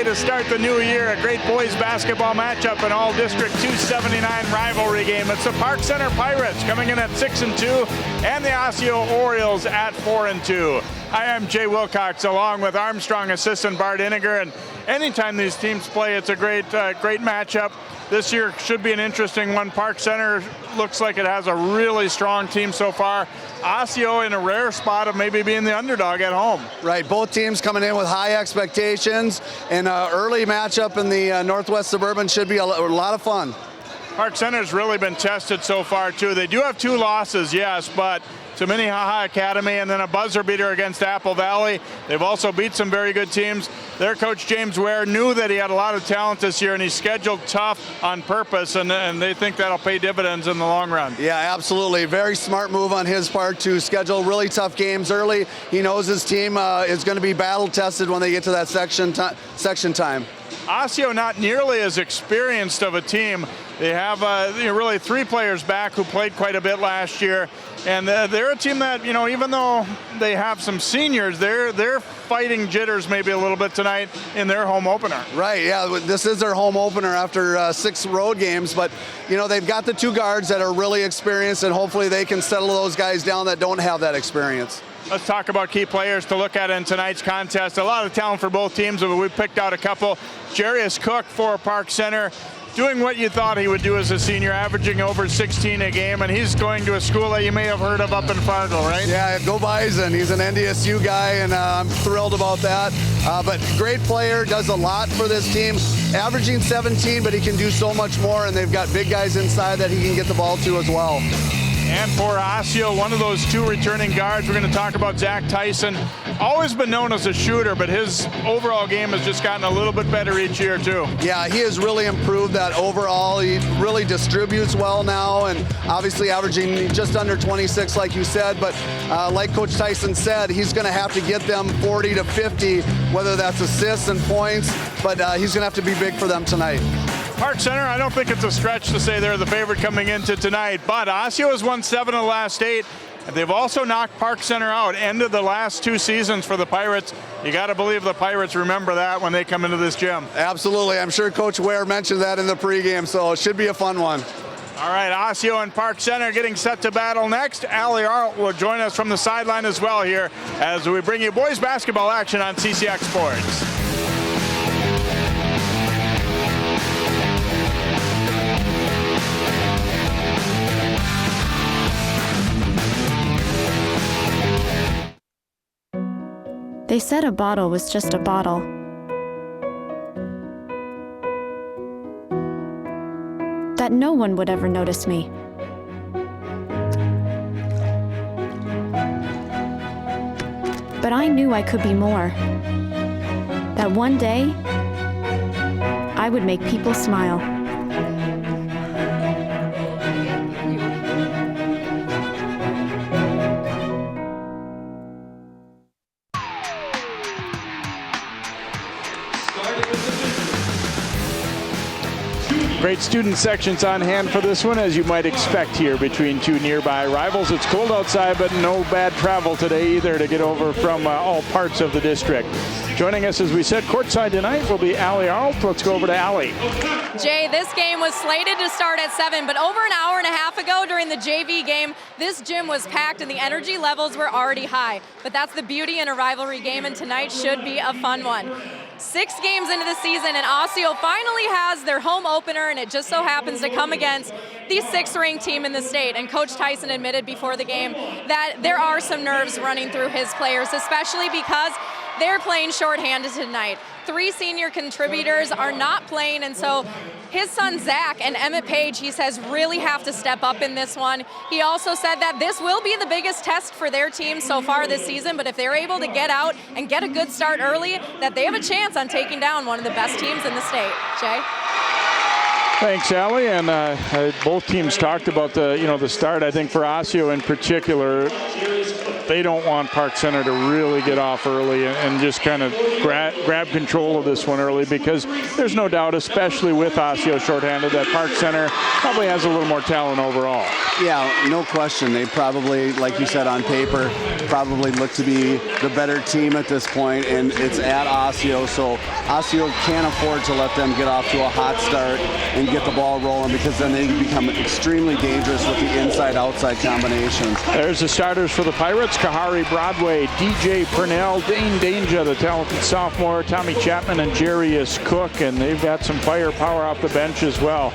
to start the new year. A great boys basketball matchup, an all-district 279 rivalry game. It's the Park Center Pirates coming in at 6-2 and the Osseo Orioles at 4-2. I am Jay Wilcox along with Armstrong assistant Bart Iniger, and anytime these teams play, it's a great matchup. This year should be an interesting one. Park Center looks like it has a really strong team so far. Osseo in a rare spot of maybe being the underdog at home. Right, both teams coming in with high expectations, and an early matchup in the Northwest Suburban should be a lot of fun. Park Center's really been tested so far too. They do have 2 losses, yes, but to Minneapolis Academy and then a buzzer beater against Apple Valley. They've also beat some very good teams. Their coach James Ware knew that he had a lot of talent this year, and he scheduled tough on purpose, and they think that'll pay dividends in the long run. Yeah, absolutely. Very smart move on his part to schedule really tough games early. He knows his team is going to be battle tested when they get to that section time. Osseo not nearly as experienced of a team. They have really 3 players back who played quite a bit last year, and they're a team that, even though they have some seniors, they're fighting jitters maybe a little bit tonight in their home opener. Right, yeah, this is their home opener after 6 road games, but they've got the 2 guards that are really experienced, and hopefully they can settle those guys down that don't have that experience. Let's talk about key players to look at in tonight's contest. A lot of talent for both teams, but we picked out a couple. Jarius Cook for Park Center, doing what you thought he would do as a senior, averaging over 16 a game, and he's going to a school that you may have heard of up in Fargo, right? Yeah, go Bison. He's an NDSU guy, and I'm thrilled about that. But great player, does a lot for this team. Averaging 17, but he can do so much more, and they've got big guys inside that he can get the ball to as well. And for Osseo, one of those 2 returning guards, we're going to talk about Zach Tyson. Always been known as a shooter, but his overall game has just gotten a little bit better each year too. Yeah, he has really improved that overall. He really distributes well now, and obviously averaging just under 26 like you said, but like Coach Tyson said, he's going to have to get them 40 to 50, whether that's assists and points, but he's going to have to be big for them tonight. Park Center, I don't think it's a stretch to say they're the favorite coming into tonight, but Osseo has won 7 of the last 8. And they've also knocked Park Center out. End of the last 2 seasons for the Pirates. You got to believe the Pirates remember that when they come into this gym. Absolutely. I'm sure Coach Ware mentioned that in the pregame, so it should be a fun one. All right, Osseo and Park Center getting set to battle next. Allie Arlt will join us from the sideline as well here as we bring you boys basketball action on CCX Sports. They said a bottle was just a bottle. That no one would ever notice me. But I knew I could be more. That one day, I would make people smile. Great student sections on hand for this one, as you might expect here between 2 nearby rivals. It's cold outside, but no bad travel today either to get over from all parts of the district. Joining us, as we said, courtside tonight will be Allie Arlt. Let's go over to Allie. Jay, this game was slated to start at 7, but over an hour and a half ago during the JV game, this gym was packed and the energy levels were already high. But that's the beauty in a rivalry game, and tonight should be a fun one. 6 games into the season, and Osseo finally has their home opener, and it just so happens to come against the 6th-ranked team in the state. And Coach Tyson admitted before the game that there are some nerves running through his players, especially because they're playing shorthanded tonight. 3 senior contributors are not playing, and so his son Zach and Emmett Page, he says, really have to step up in this one. He also said that this will be the biggest test for their team so far this season, but if they're able to get out and get a good start early, that they have a chance on taking down one of the best teams in the state. Jay? Thanks, Allie. And both teams talked about the start. I think for Osseo in particular, They don't want Park Center to really get off early and just kind of grab control of this one early, because there's no doubt, especially with Osseo shorthanded, that Park Center probably has a little more talent overall. Yeah, no question. They probably, like you said, on paper, probably look to be the better team at this point, and it's at Osseo, so Osseo can't afford to let them get off to a hot start and get the ball rolling, because then they become extremely dangerous with the inside-outside combinations. There's the starters for the Pirates: Kahari Broadway, DJ Purnell, Dane Danger, the talented sophomore, Tommy Chapman, and Jarius Cook, and they've got some firepower off the bench as well.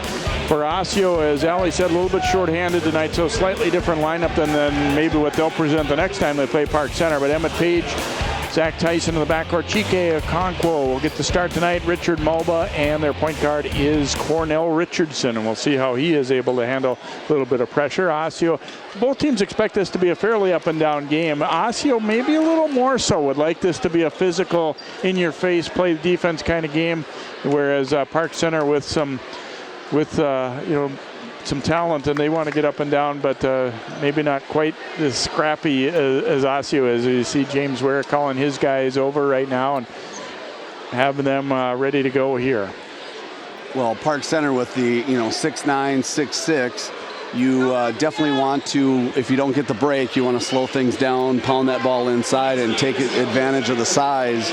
For Osseo, as Ali said, a little bit short-handed tonight, so slightly different lineup than maybe what they'll present the next time they play Park Center. But Emmett Page, Zach Tyson in the backcourt, Chike Okonkwo will get the start tonight. Richard Mulba, and their point guard is Cornell Richardson, and we'll see how he is able to handle a little bit of pressure. Osseo, both teams expect this to be a fairly up-and-down game. Osseo maybe a little more so would like this to be a physical, in-your-face, play defense kind of game, whereas Park Center with some talent, and they want to get up and down, but maybe not quite as scrappy as Osseo is. You see James Ware calling his guys over right now and having them ready to go here. Well, Park Center with the 6'9", 6'6", you definitely want to, if you don't get the break, you want to slow things down, pound that ball inside, and take advantage of the size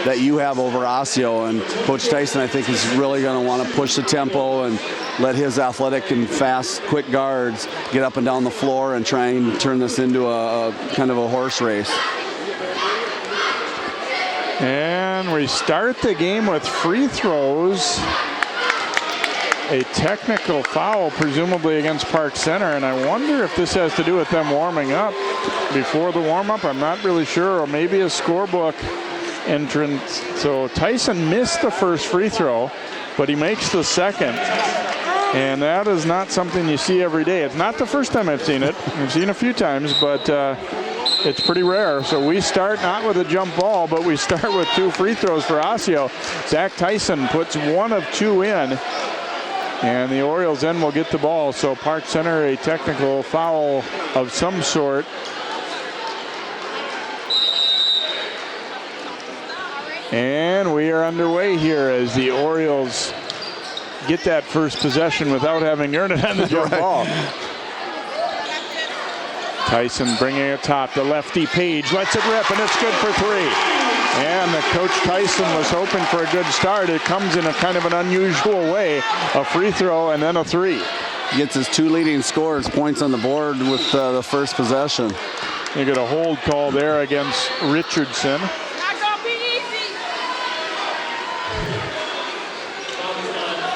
that you have over Osseo. And Coach Tyson, I think, is really going to want to push the tempo and let his athletic and fast, quick guards get up and down the floor and try and turn this into a kind of a horse race. And we start the game with free throws. A technical foul, presumably against Park Center, and I wonder if this has to do with them warming up before the warm-up. I'm not really sure, or maybe a scorebook entrance. So Tyson missed the first free throw, but he makes the second, and that is not something you see every day. It's not the first time I've seen it. I've seen it a few times, but it's pretty rare. So we start not with a jump ball, but we start with 2 free throws for Osseo. Zach Tyson puts 1 of 2 in. And the Orioles then will get the ball. So Park Center, a technical foul of some sort. And we are underway here as the Orioles get that first possession without having earned it on the jump ball. Tyson bringing it top. The lefty Page lets it rip, and it's good for 3. And Coach Tyson was hoping for a good start. It comes in a kind of an unusual way. A free throw and then a 3. Gets his 2 leading scorers points on the board with the first possession. You get a hold call there against Richardson.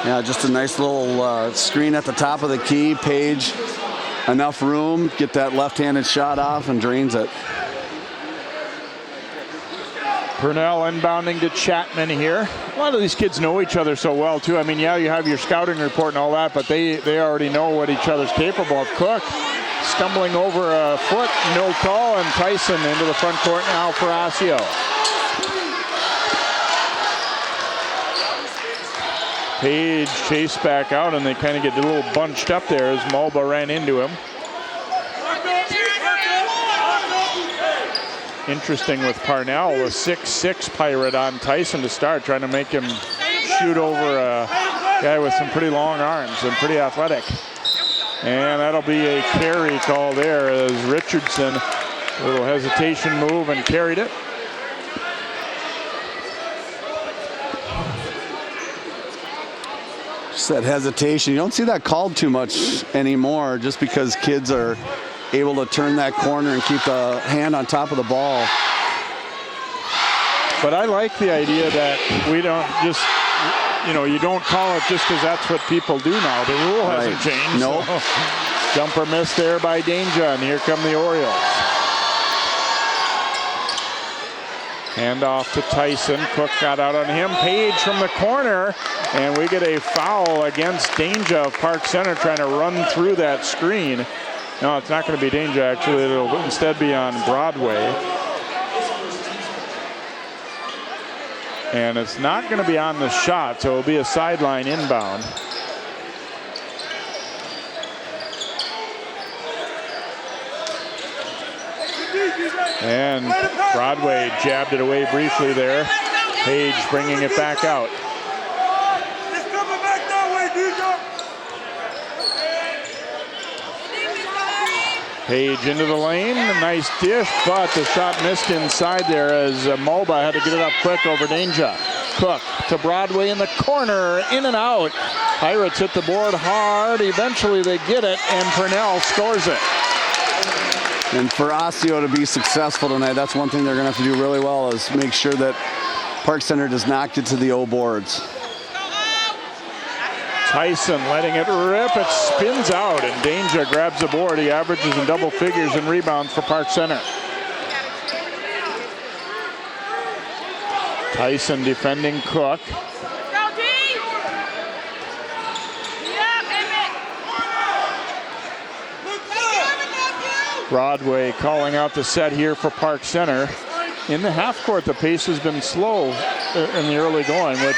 Yeah, just a nice little screen at the top of the key. Page, enough room, get that left-handed shot off and drains it. Purnell inbounding to Chapman here. A lot of these kids know each other so well, too. I mean, yeah, you have your scouting report and all that, but they already know what each other's capable of. Cook stumbling over a foot, no call, and Tyson into the front court now for Osseo. Page chased back out, and they kind of get a little bunched up there as Mulba ran into him. Interesting with Parnell, a 6'6" Pirate on Tyson to start, trying to make him shoot over a guy with some pretty long arms and pretty athletic. And that'll be a carry call there as Richardson, a little hesitation move and carried it. Just that hesitation. You don't see that called too much anymore, just because kids are able to turn that corner and keep the hand on top of the ball. But I like the idea that we don't just, you don't call it just because that's what people do now. The rule hasn't changed. Nope. So. Jumper miss there by Danger, and here come the Orioles. Hand off to Tyson. Cook got out on him. Page from the corner, and we get a foul against Danger of Park Center trying to run through that screen. No, it's not going to be Danger, actually. It'll instead be on Broadway. And it's not going to be on the shot, so it'll be a sideline inbound. And Broadway jabbed it away briefly there. Page bringing it back out. Page into the lane, a nice dish, but the shot missed inside there as Mulba had to get it up quick over Danger. Cook to Broadway in the corner, in and out. Pirates hit the board hard. Eventually they get it, and Purnell scores it. And for Osseo to be successful tonight, that's one thing they're going to have to do really well, is make sure that Park Center does not get to the O boards. Tyson letting it rip. It spins out, and Danger grabs the board. He averages in double figures in rebounds for Park Center. Tyson defending Cook. Broadway calling out the set here for Park Center. In the half court, the pace has been slow in the early going, which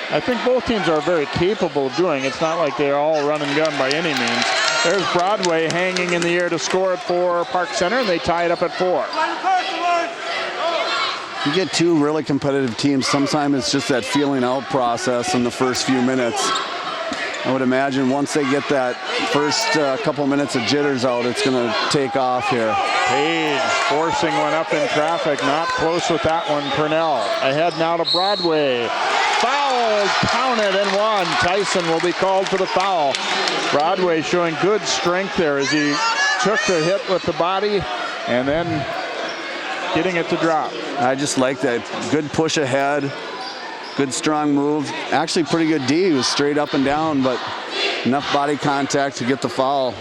I think both teams are very capable of doing. It's not like they're all run and gun by any means. There's Broadway hanging in the air to score it for Park Center, and they tie it up at 4. You get two really competitive teams. Sometimes it's just that feeling out process in the first few minutes. I would imagine once they get that first couple minutes of jitters out, it's going to take off here. Page forcing one up in traffic. Not close with that one. Purnell ahead now to Broadway. Foul counted and one. Tyson will be called for the foul. Broadway showing good strength there as he took the hit with the body and then getting it to drop. I just like that. Good push ahead. Good strong move. Actually pretty good D. He was straight up and down, but enough body contact to get the foul.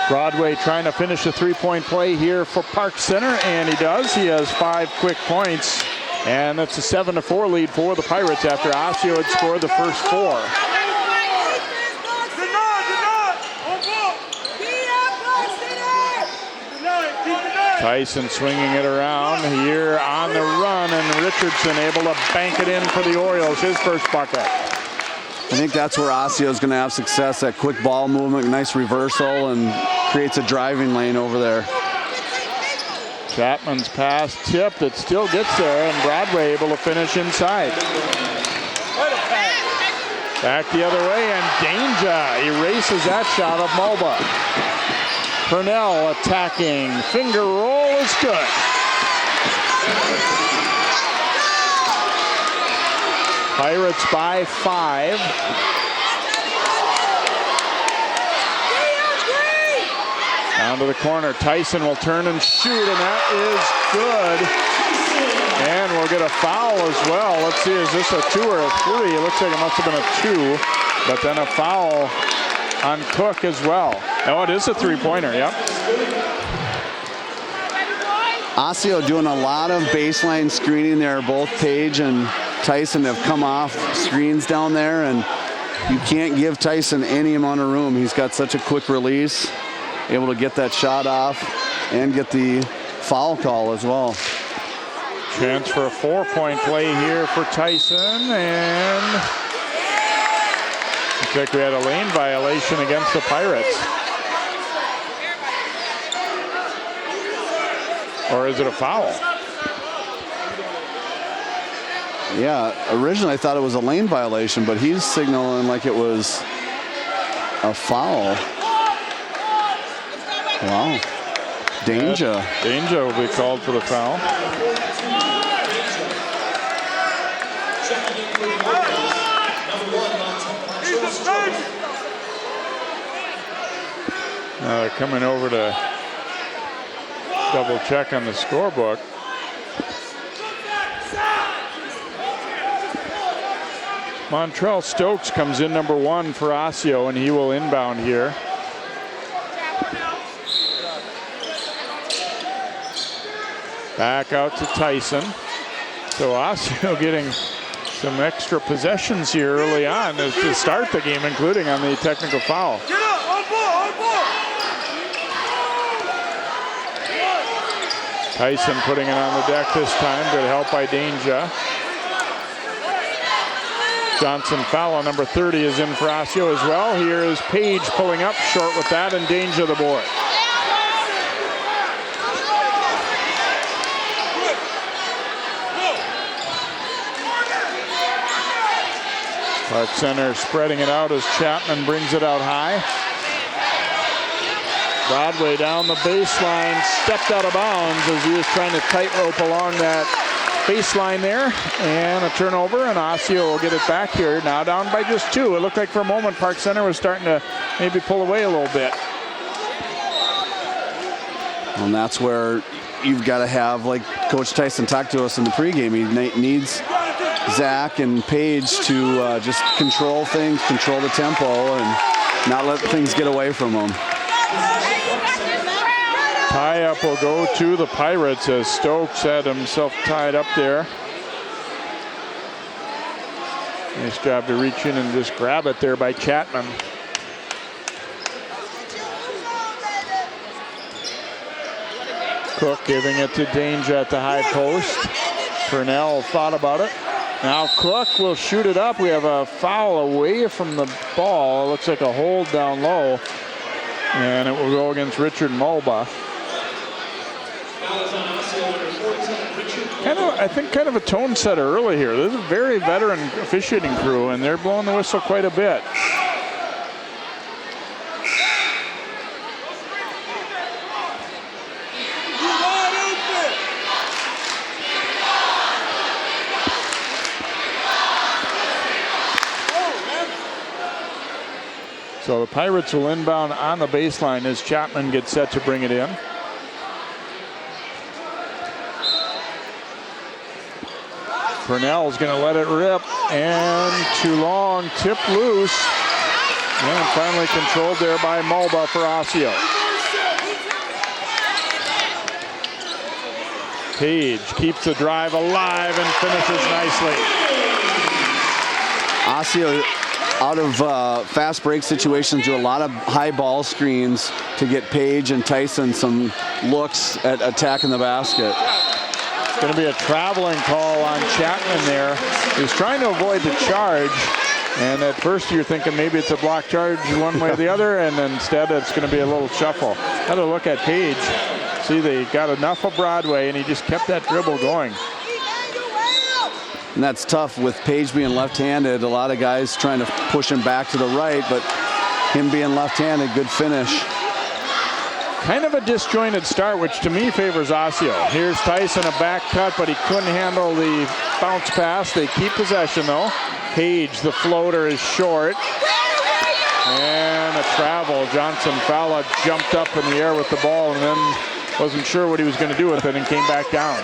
Broadway trying to finish a three-point play here for Park Center, and he does. He has 5 quick points, and it's a 7-4 lead for the Pirates after Osseo had scored the first 4. Tyson swinging it around here on the run, and Richardson able to bank it in for the Orioles, his first bucket. I think that's where Osseo is going to have success, that quick ball movement, nice reversal, and creates a driving lane over there. Chapman's pass tipped, it still gets there, and Broadway able to finish inside. Back the other way, and Danger erases that shot of Mulba. Purnell attacking, finger roll is good. Pirates by 5. Down to the corner, Tyson will turn and shoot, and that is good. And we'll get a foul as well. Let's see, is this a 2 or a 3? It looks like it must have been a 2, but then a foul on Cook as well. Oh, it is a three-pointer, yep. Osseo doing a lot of baseline screening there. Both Page and Tyson have come off screens down there, and you can't give Tyson any amount of room. He's got such a quick release, able to get that shot off and get the foul call as well. Chance for a 4-point play here for Tyson, and looks like we had a lane violation against the Pirates. Or is it a foul? Yeah, originally I thought it was a lane violation, but he's signaling like it was a foul. Wow. Danger. Danger will be called for the foul. They're coming over to double check on the scorebook. Montrell Stokes comes in number 1 for Osseo, and he will inbound here. Back out to Tyson. So Osseo getting some extra possessions here early on to start the game, including on the technical foul. Tyson putting it on the deck this time. Good help by Danger. Johnson Fowler, number 30, is in for Osseo as well. Here is Page pulling up short with that, and danger the board. Park Center spreading it out as Chapman brings it out high. Broadway down the baseline, stepped out of bounds as he was trying to tightrope along that baseline there, and a turnover, and Osseo will get it back here, now down by just 2. It looked like for a moment Park Center was starting to maybe pull away a little bit. And that's where you've got to have, like Coach Tyson talked to us in the pregame, he needs Zach and Paige to just control things, control the tempo, and not let things get away from them. Tie-up will go to the Pirates as Stokes had himself tied up there. Nice job to reach in and just grab it there by Chapman. Cook giving it to Danger at the high post. Purnell thought about it. Now Cook will shoot it up. We have a foul away from the ball. It looks like a hold down low. And it will go against Richard Mulba. I think kind of a tone setter early here. This is a very veteran officiating crew, and they're blowing the whistle quite a bit. So the Pirates will inbound on the baseline as Chapman gets set to bring it in. Purnell's going to let it rip, and too long, tip loose, and finally controlled there by Mulba for Osseo. Page keeps the drive alive and finishes nicely. Osseo out of fast break situations do a lot of high ball screens to get Page and Tyson some looks at attacking the basket. It's going to be a traveling call on Chapman there. He's trying to avoid the charge, and at first you're thinking maybe it's a block charge one way or the other, and instead it's going to be a little shuffle. Another look at Page. See, they got enough of Broadway, and he just kept that dribble going. And that's tough with Page being left-handed. A lot of guys trying to push him back to the right, but him being left-handed, good finish. Kind of a disjointed start, which to me favors Osseo. Here's Tyson, a back cut, but he couldn't handle the bounce pass. They keep possession, though. Page, the floater, is short. And a travel. Johnson Fowler jumped up in the air with the ball and then wasn't sure what he was going to do with it and came back down.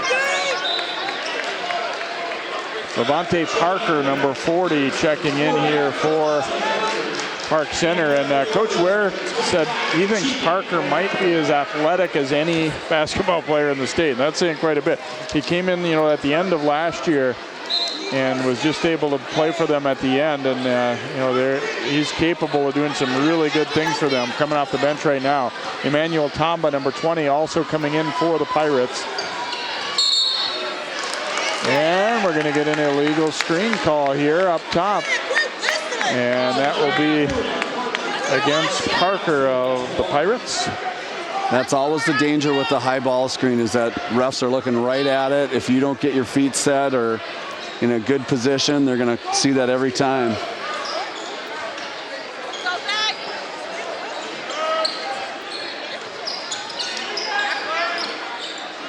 Levante Parker, number 40, checking in here for Park Center, and Coach Ware said he thinks Parker might be as athletic as any basketball player in the state. And that's saying quite a bit. He came in, at the end of last year and was just able to play for them at the end, and he's capable of doing some really good things for them. Coming off the bench right now, Emmanuel Tamba, number 20, also coming in for the Pirates. And we're going to get an illegal screen call here up top. And that will be against Parker of the Pirates. That's always the danger with the high ball screen, is that refs are looking right at it. If you don't get your feet set or in a good position, they're going to see that every time.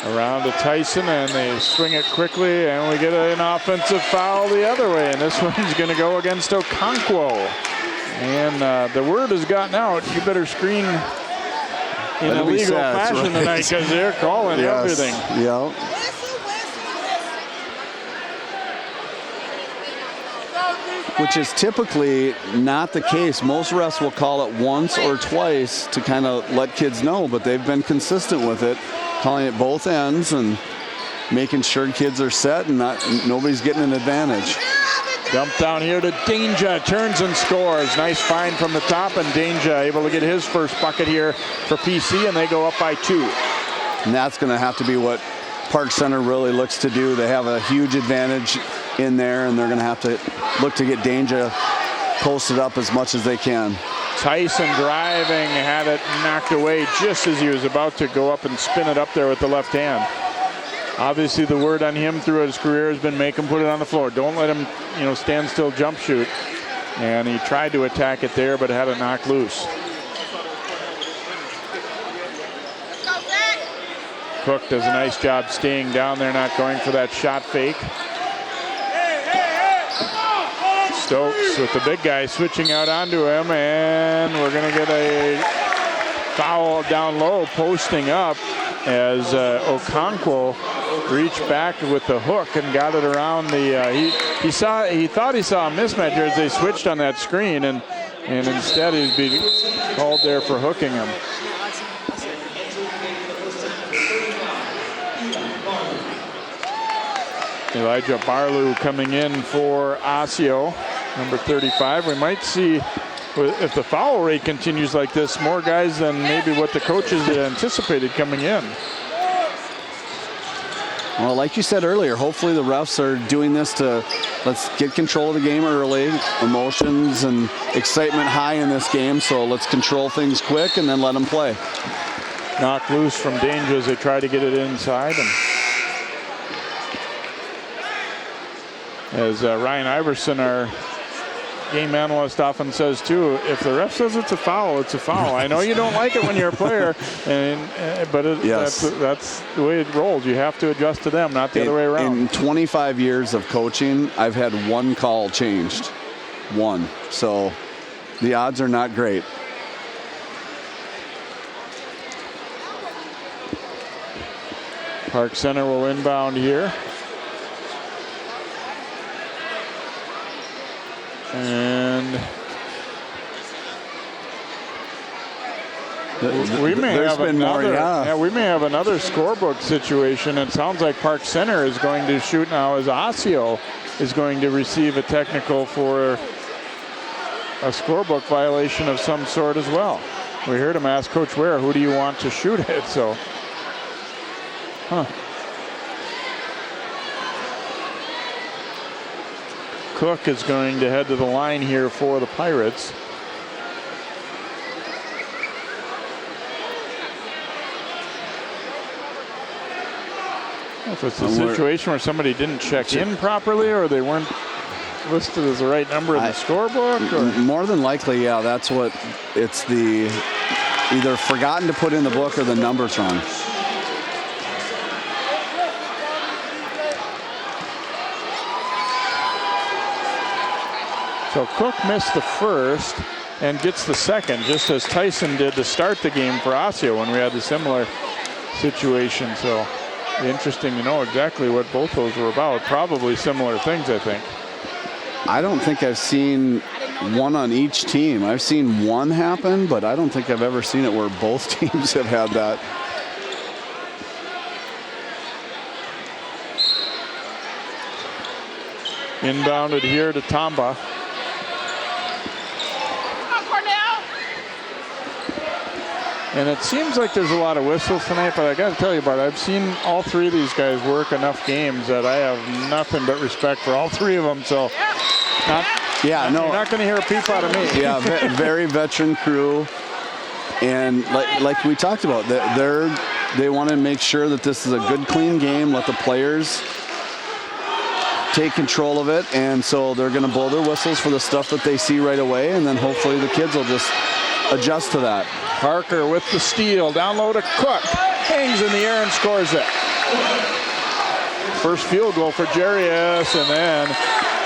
Around to Tyson, and they swing it quickly, and we get an offensive foul the other way, and this one's going to go against Okonkwo. And the word has gotten out, you better screen in a legal fashion tonight, because they're calling everything. Yeah. Which is typically not the case. Most refs will call it once or twice to kind of let kids know, but they've been consistent with it, calling it both ends and making sure kids are set and nobody's getting an advantage. Dump down here to Danger, turns and scores. Nice find from the top, and Danger able to get his first bucket here for PC, and they go up by 2. And that's going to have to be what Park Center really looks to do. They have a huge advantage in there, and they're going to have to look to get Danger posted up as much as they can. Tyson driving, had it knocked away just as he was about to go up and spin it up there with the left hand. Obviously, the word on him throughout his career has been make him put it on the floor. Don't let him, stand still jump shoot. And he tried to attack it there, but had it knocked loose. Cook does a nice job staying down there, not going for that shot fake. Stokes with the big guy switching out onto him, and we're going to get a foul down low, posting up as Okonkwo reached back with the hook and got it around the. He thought he saw a mismatch here as they switched on that screen, and instead he'd be called there for hooking him. Elijah Barlew coming in for Osseo, number 35. We might see, if the foul rate continues like this, more guys than maybe what the coaches had anticipated coming in. Well, like you said earlier, hopefully the refs are doing this to let's get control of the game early. Emotions and excitement high in this game, so let's control things quick and then let them play. Knocked loose from Danger as they try to get it inside. And as Ryan Iverson, our game analyst, often says too, if the ref says it's a foul, it's a foul. I know you don't like it when you're a player, but yes. that's the way it rolls. You have to adjust to them, not the other way around. In 25 years of coaching, I've had one call changed. One. So the odds are not great. Park Center will inbound here. And we may have another. We may have another scorebook situation. It sounds like Park Center is going to shoot now, as Osseo is going to receive a technical for a scorebook violation of some sort as well. We heard him ask Coach Ware, "Who do you want to shoot it?" So, Cook is going to head to the line here for the Pirates. If it's a situation where somebody didn't check in properly, or they weren't listed as the right number in the scorebook, or? More than likely, yeah, that's what it's the either forgotten to put in the book or the number's wrong. So Cook missed the first and gets the second, just as Tyson did to start the game for Osseo when we had the similar situation. So interesting to know exactly what both those were about. Probably similar things, I think. I don't think I've seen one on each team. I've seen one happen, but I don't think I've ever seen it where both teams have had that. Inbounded here to Tamba. And it seems like there's a lot of whistles tonight, but I got to tell you, Bart, I've seen all three of these guys work enough games that I have nothing but respect for all three of them. So, you're not going to hear a peep out of me. Yeah, very veteran crew, and like we talked about, they want to make sure that this is a good, clean game. Let the players take control of it, and so they're going to blow their whistles for the stuff that they see right away, and then hopefully the kids will just adjust to that. Parker with the steal, down low to Cook, hangs in the air and scores it. First field goal for Jarius, and then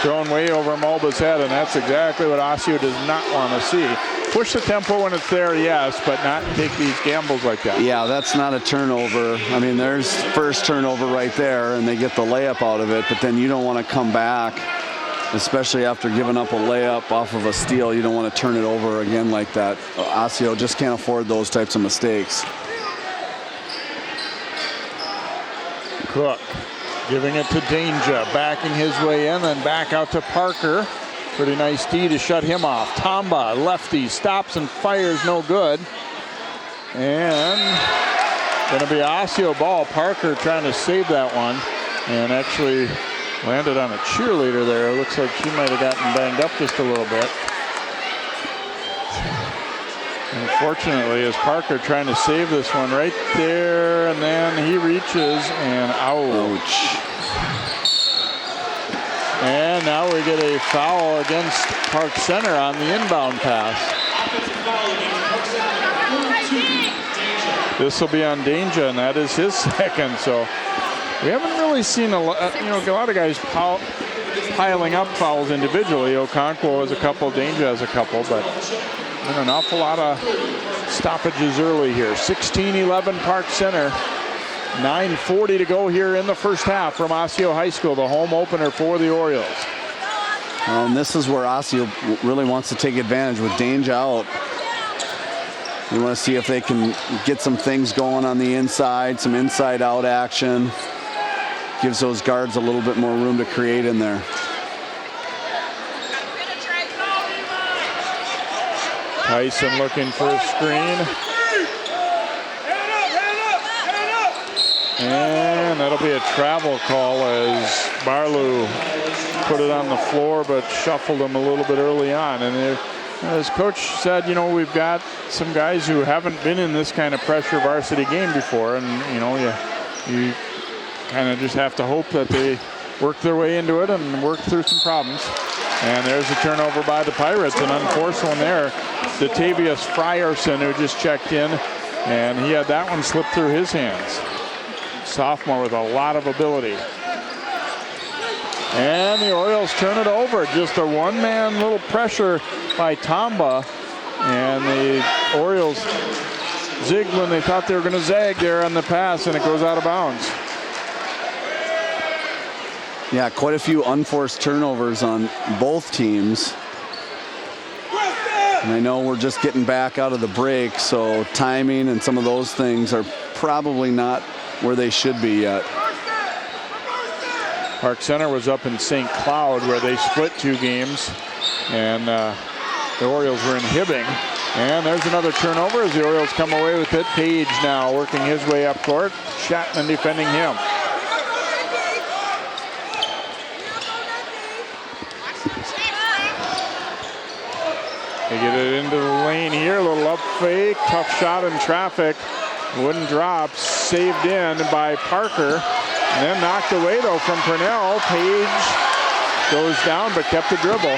thrown way over Mulba's head, and that's exactly what Osseo does not want to see. Push the tempo when it's there, yes, but not take these gambles like that. Yeah, that's not a turnover. I mean, there's first turnover right there, and they get the layup out of it, but then you don't want to come back, especially after giving up a layup off of a steal. You don't want to turn it over again like that. Osseo just can't afford those types of mistakes. Cook giving it to Danger, backing his way in, then back out to Parker. Pretty nice D to shut him off. Tamba, lefty, stops and fires, no good. And going to be Osseo ball. Parker trying to save that one. And actually Landed on a cheerleader there. It looks like she might have gotten banged up just a little bit. Unfortunately, is Parker trying to save this one right there, and then he reaches and ouch. And now we get a foul against Park Center on the inbound pass. This will be on Danger, and that is his second. So we haven't really seen a lot of guys piling up fouls individually. Okonkwo has a couple, Danger has a couple, but an awful lot of stoppages early here. 16-11 Park Center. 9:40 to go here in the first half from Osseo High School, the home opener for the Orioles. And this is where Osseo really wants to take advantage with Danger out. We want to see if they can get some things going on the inside, some inside-out action. Gives those guards a little bit more room to create in there. Tyson looking for a screen. And that'll be a travel call as Barlow put it on the floor but shuffled him a little bit early on. And as coach said, we've got some guys who haven't been in this kind of pressure varsity game before, and you kind of just have to hope that they work their way into it and work through some problems. And there's a turnover by the Pirates, an unforced one there. Datavius Frierson, who just checked in, and he had that one slip through his hands. Sophomore with a lot of ability. And the Orioles turn it over. Just a one-man little pressure by Tamba. And the Orioles zigged when they thought they were going to zag there on the pass, and it goes out of bounds. Yeah, quite a few unforced turnovers on both teams. And I know we're just getting back out of the break, so timing and some of those things are probably not where they should be yet. Park Center was up in St. Cloud where they split 2 games, and the Orioles were in Hibbing. And there's another turnover as the Orioles come away with it. Page now working his way up court. Shatman defending him. They get it into the lane here. A little up fake. Tough shot in traffic. Wouldn't drop. Saved in by Parker. And then knocked away, though, from Purnell. Page goes down, but kept the dribble.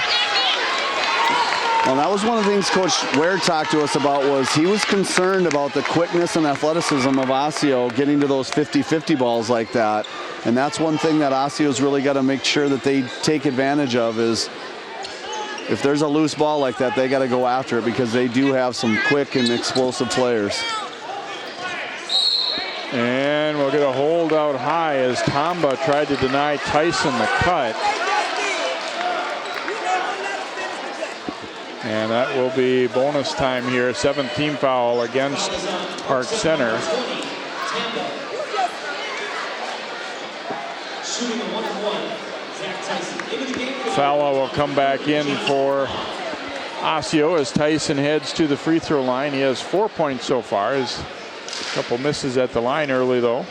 Well, that was one of the things Coach Ware talked to us about, was he was concerned about the quickness and athleticism of Osseo getting to those 50-50 balls like that. And that's one thing that Osseo's really got to make sure that they take advantage of, is if there's a loose ball like that, they got to go after it, because they do have some quick and explosive players. And we'll get a hold out high as Tamba tried to deny Tyson the cut. And that will be bonus time here. 7th team foul against Park Center. Fowler will come back in for Osseo as Tyson heads to the free throw line. He has 4 points so far. His couple misses at the line early, though.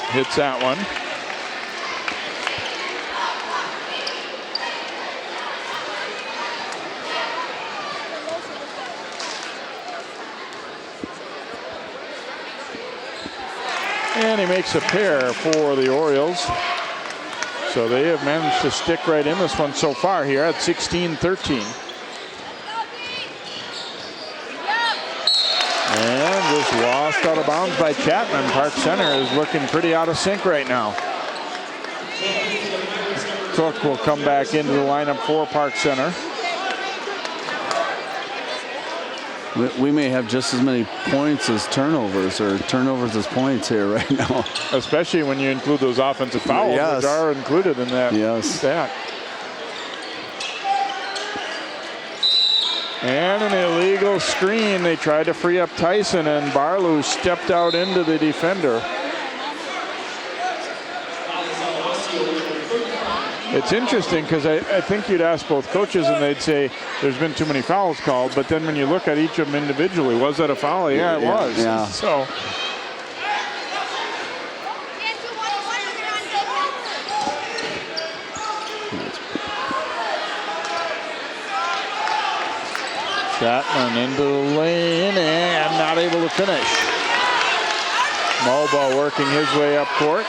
Hits that one. And he makes a pair for the Orioles. So they have managed to stick right in this one so far here at 16-13. And just lost out of bounds by Chapman. Park Center is looking pretty out of sync right now. Cook will come back into the lineup for Park Center. We may have just as many points as turnovers, or turnovers as points here right now. Especially when you include those offensive fouls, yes, which are included in that stat. And an illegal screen. They tried to free up Tyson, and Barlow stepped out into the defender. It's interesting because I think you'd ask both coaches and they'd say there's been too many fouls called, but then when you look at each of them individually, was that a foul? Yeah, it was. Yeah. So Chapman into the lane and not able to finish. Mulba working his way up court.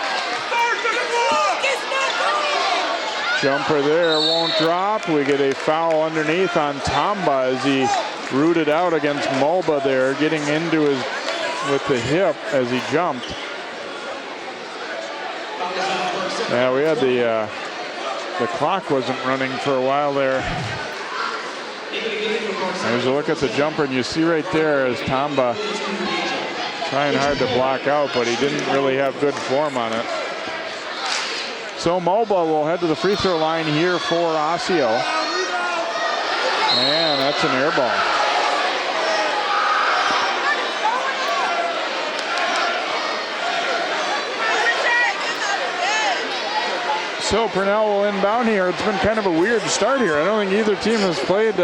Jumper there won't drop. We get a foul underneath on Tamba as he rooted out against Mulba there, getting into his with the hip as he jumped. Yeah, we had the clock wasn't running for a while there. There's a look at the jumper, and you see right there as Tamba trying hard to block out, but he didn't really have good form on it. So Mulba will head to the free throw line here for Osseo. And that's an air ball. So Purnell will inbound here. It's been kind of a weird start here. I don't think either team has played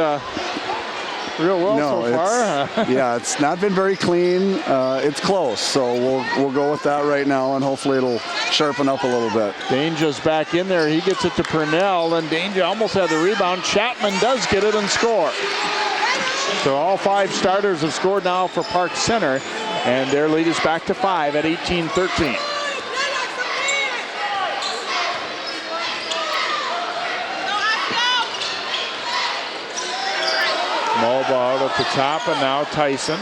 real well so far. Yeah, it's not been very clean. It's close, so we'll go with that right now, and hopefully it'll sharpen up a little bit. Danger's back in there. He gets it to Purnell, and Danger almost had the rebound. Chapman does get it and score. So all 5 starters have scored now for Park Center, and their lead is back to 5 at 18-13. Mulba out at the top, and now Tyson.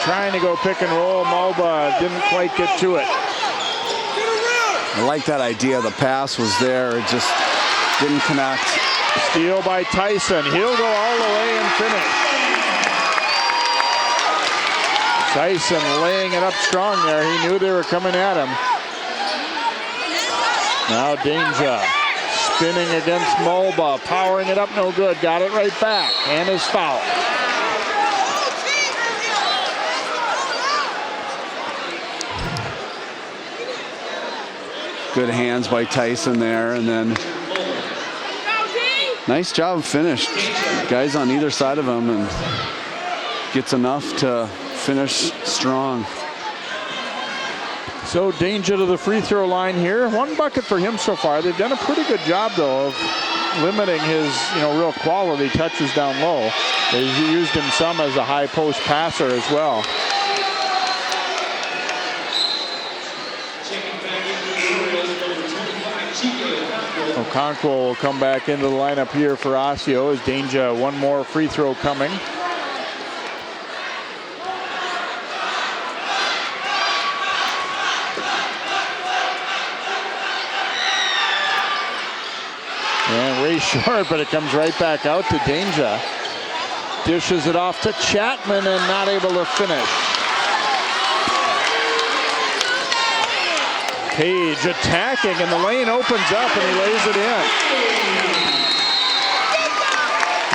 Trying to go pick and roll. Mulba didn't quite get to it. I like that idea. The pass was there. It just didn't connect. Steal by Tyson. He'll go all the way and finish. Tyson laying it up strong there. He knew they were coming at him. Now Danger. Spinning against Mulba, powering it up, no good. Got it right back, and is fouled. Good hands by Tyson there, and then nice job finished. Guys on either side of him, and gets enough to finish strong. So Danger to the free throw line here. 1 bucket for him so far. They've done a pretty good job, though, of limiting his, real quality touches down low. They've used him some as a high post passer as well. Okonkwo will come back into the lineup here for Osseo as Danger 1 more free throw coming. And way short, but it comes right back out to Danger. Dishes it off to Chapman and not able to finish. Page attacking, and the lane opens up, and he lays it in.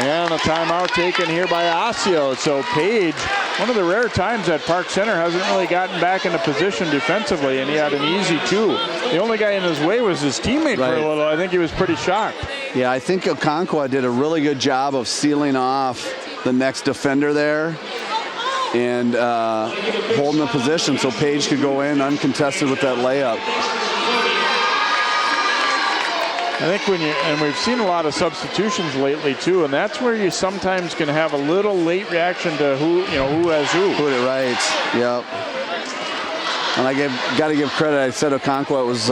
And a timeout taken here by Osseo. So Page, one of the rare times that Park Center hasn't really gotten back into position defensively, and he had an easy 2. The only guy in his way was his teammate for a little. I think he was pretty shocked. Yeah, I think Okonkwo did a really good job of sealing off the next defender there and holding the position so Page could go in uncontested with that layup. I think and we've seen a lot of substitutions lately too, and that's where you sometimes can have a little late reaction to who has who. Put it right. Yep. And I got to give credit. I said Okonkwo, it was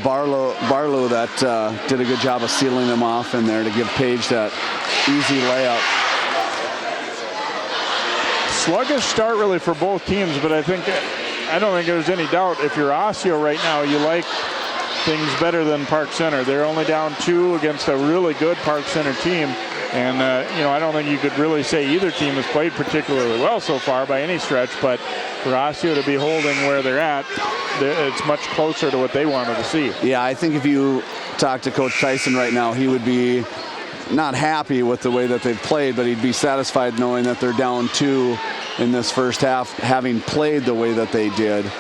Barlow that did a good job of sealing him off in there to give Page that easy layup. Sluggish start really for both teams, but I don't think there's any doubt if you're Osseo right now, you like things better than Park Center. They're only down 2 against a really good Park Center team. And, I don't think you could really say either team has played particularly well so far by any stretch, but for Osseo to be holding where they're at, it's much closer to what they wanted to see. Yeah, I think if you talk to Coach Tyson right now, he would be not happy with the way that they've played, but he'd be satisfied knowing that they're down 2 in this first half, having played the way that they did.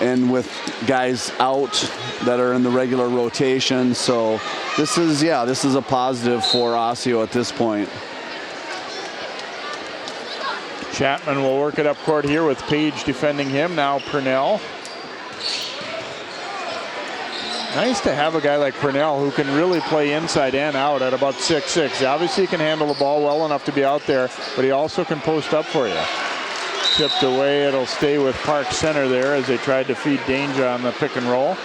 And with guys out that are in the regular rotation. So this is a positive for Osseo at this point. Chapman will work it up court here with Page defending him. Now Purnell. Nice to have a guy like Purnell who can really play inside and out at about 6'6". Obviously, he can handle the ball well enough to be out there, but he also can post up for you. Tipped away, it'll stay with Park Center there as they tried to feed Danger on the pick and roll.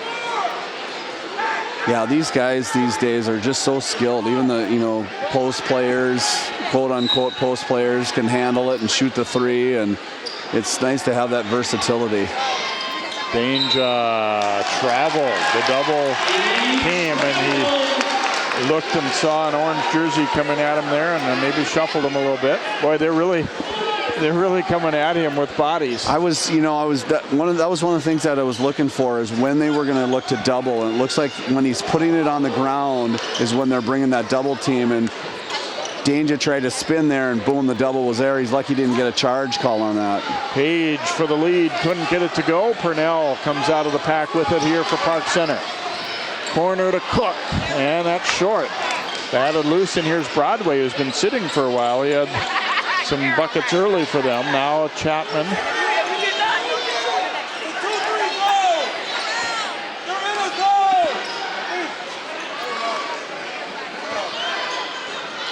Yeah, these guys these days are just so skilled. Even the, post players, quote unquote post players, can handle it and shoot the three, and it's nice to have that versatility. Danger traveled. The double came, and he looked and saw an orange jersey coming at him there, and then maybe shuffled him a little bit. Boy, they're really coming at him with bodies. That was one of the things that I was looking for, is when they were going to look to double. And it looks like when he's putting it on the ground is when they're bringing that double team. And Danger tried to spin there, and boom, the double was there. He's lucky he didn't get a charge call on that. Page for the lead, couldn't get it to go. Purnell comes out of the pack with it here for Park Center. Corner to Cook, and that's short. Batted loose, and here's Broadway, who's been sitting for a while. He had some buckets early for them. Now Chapman.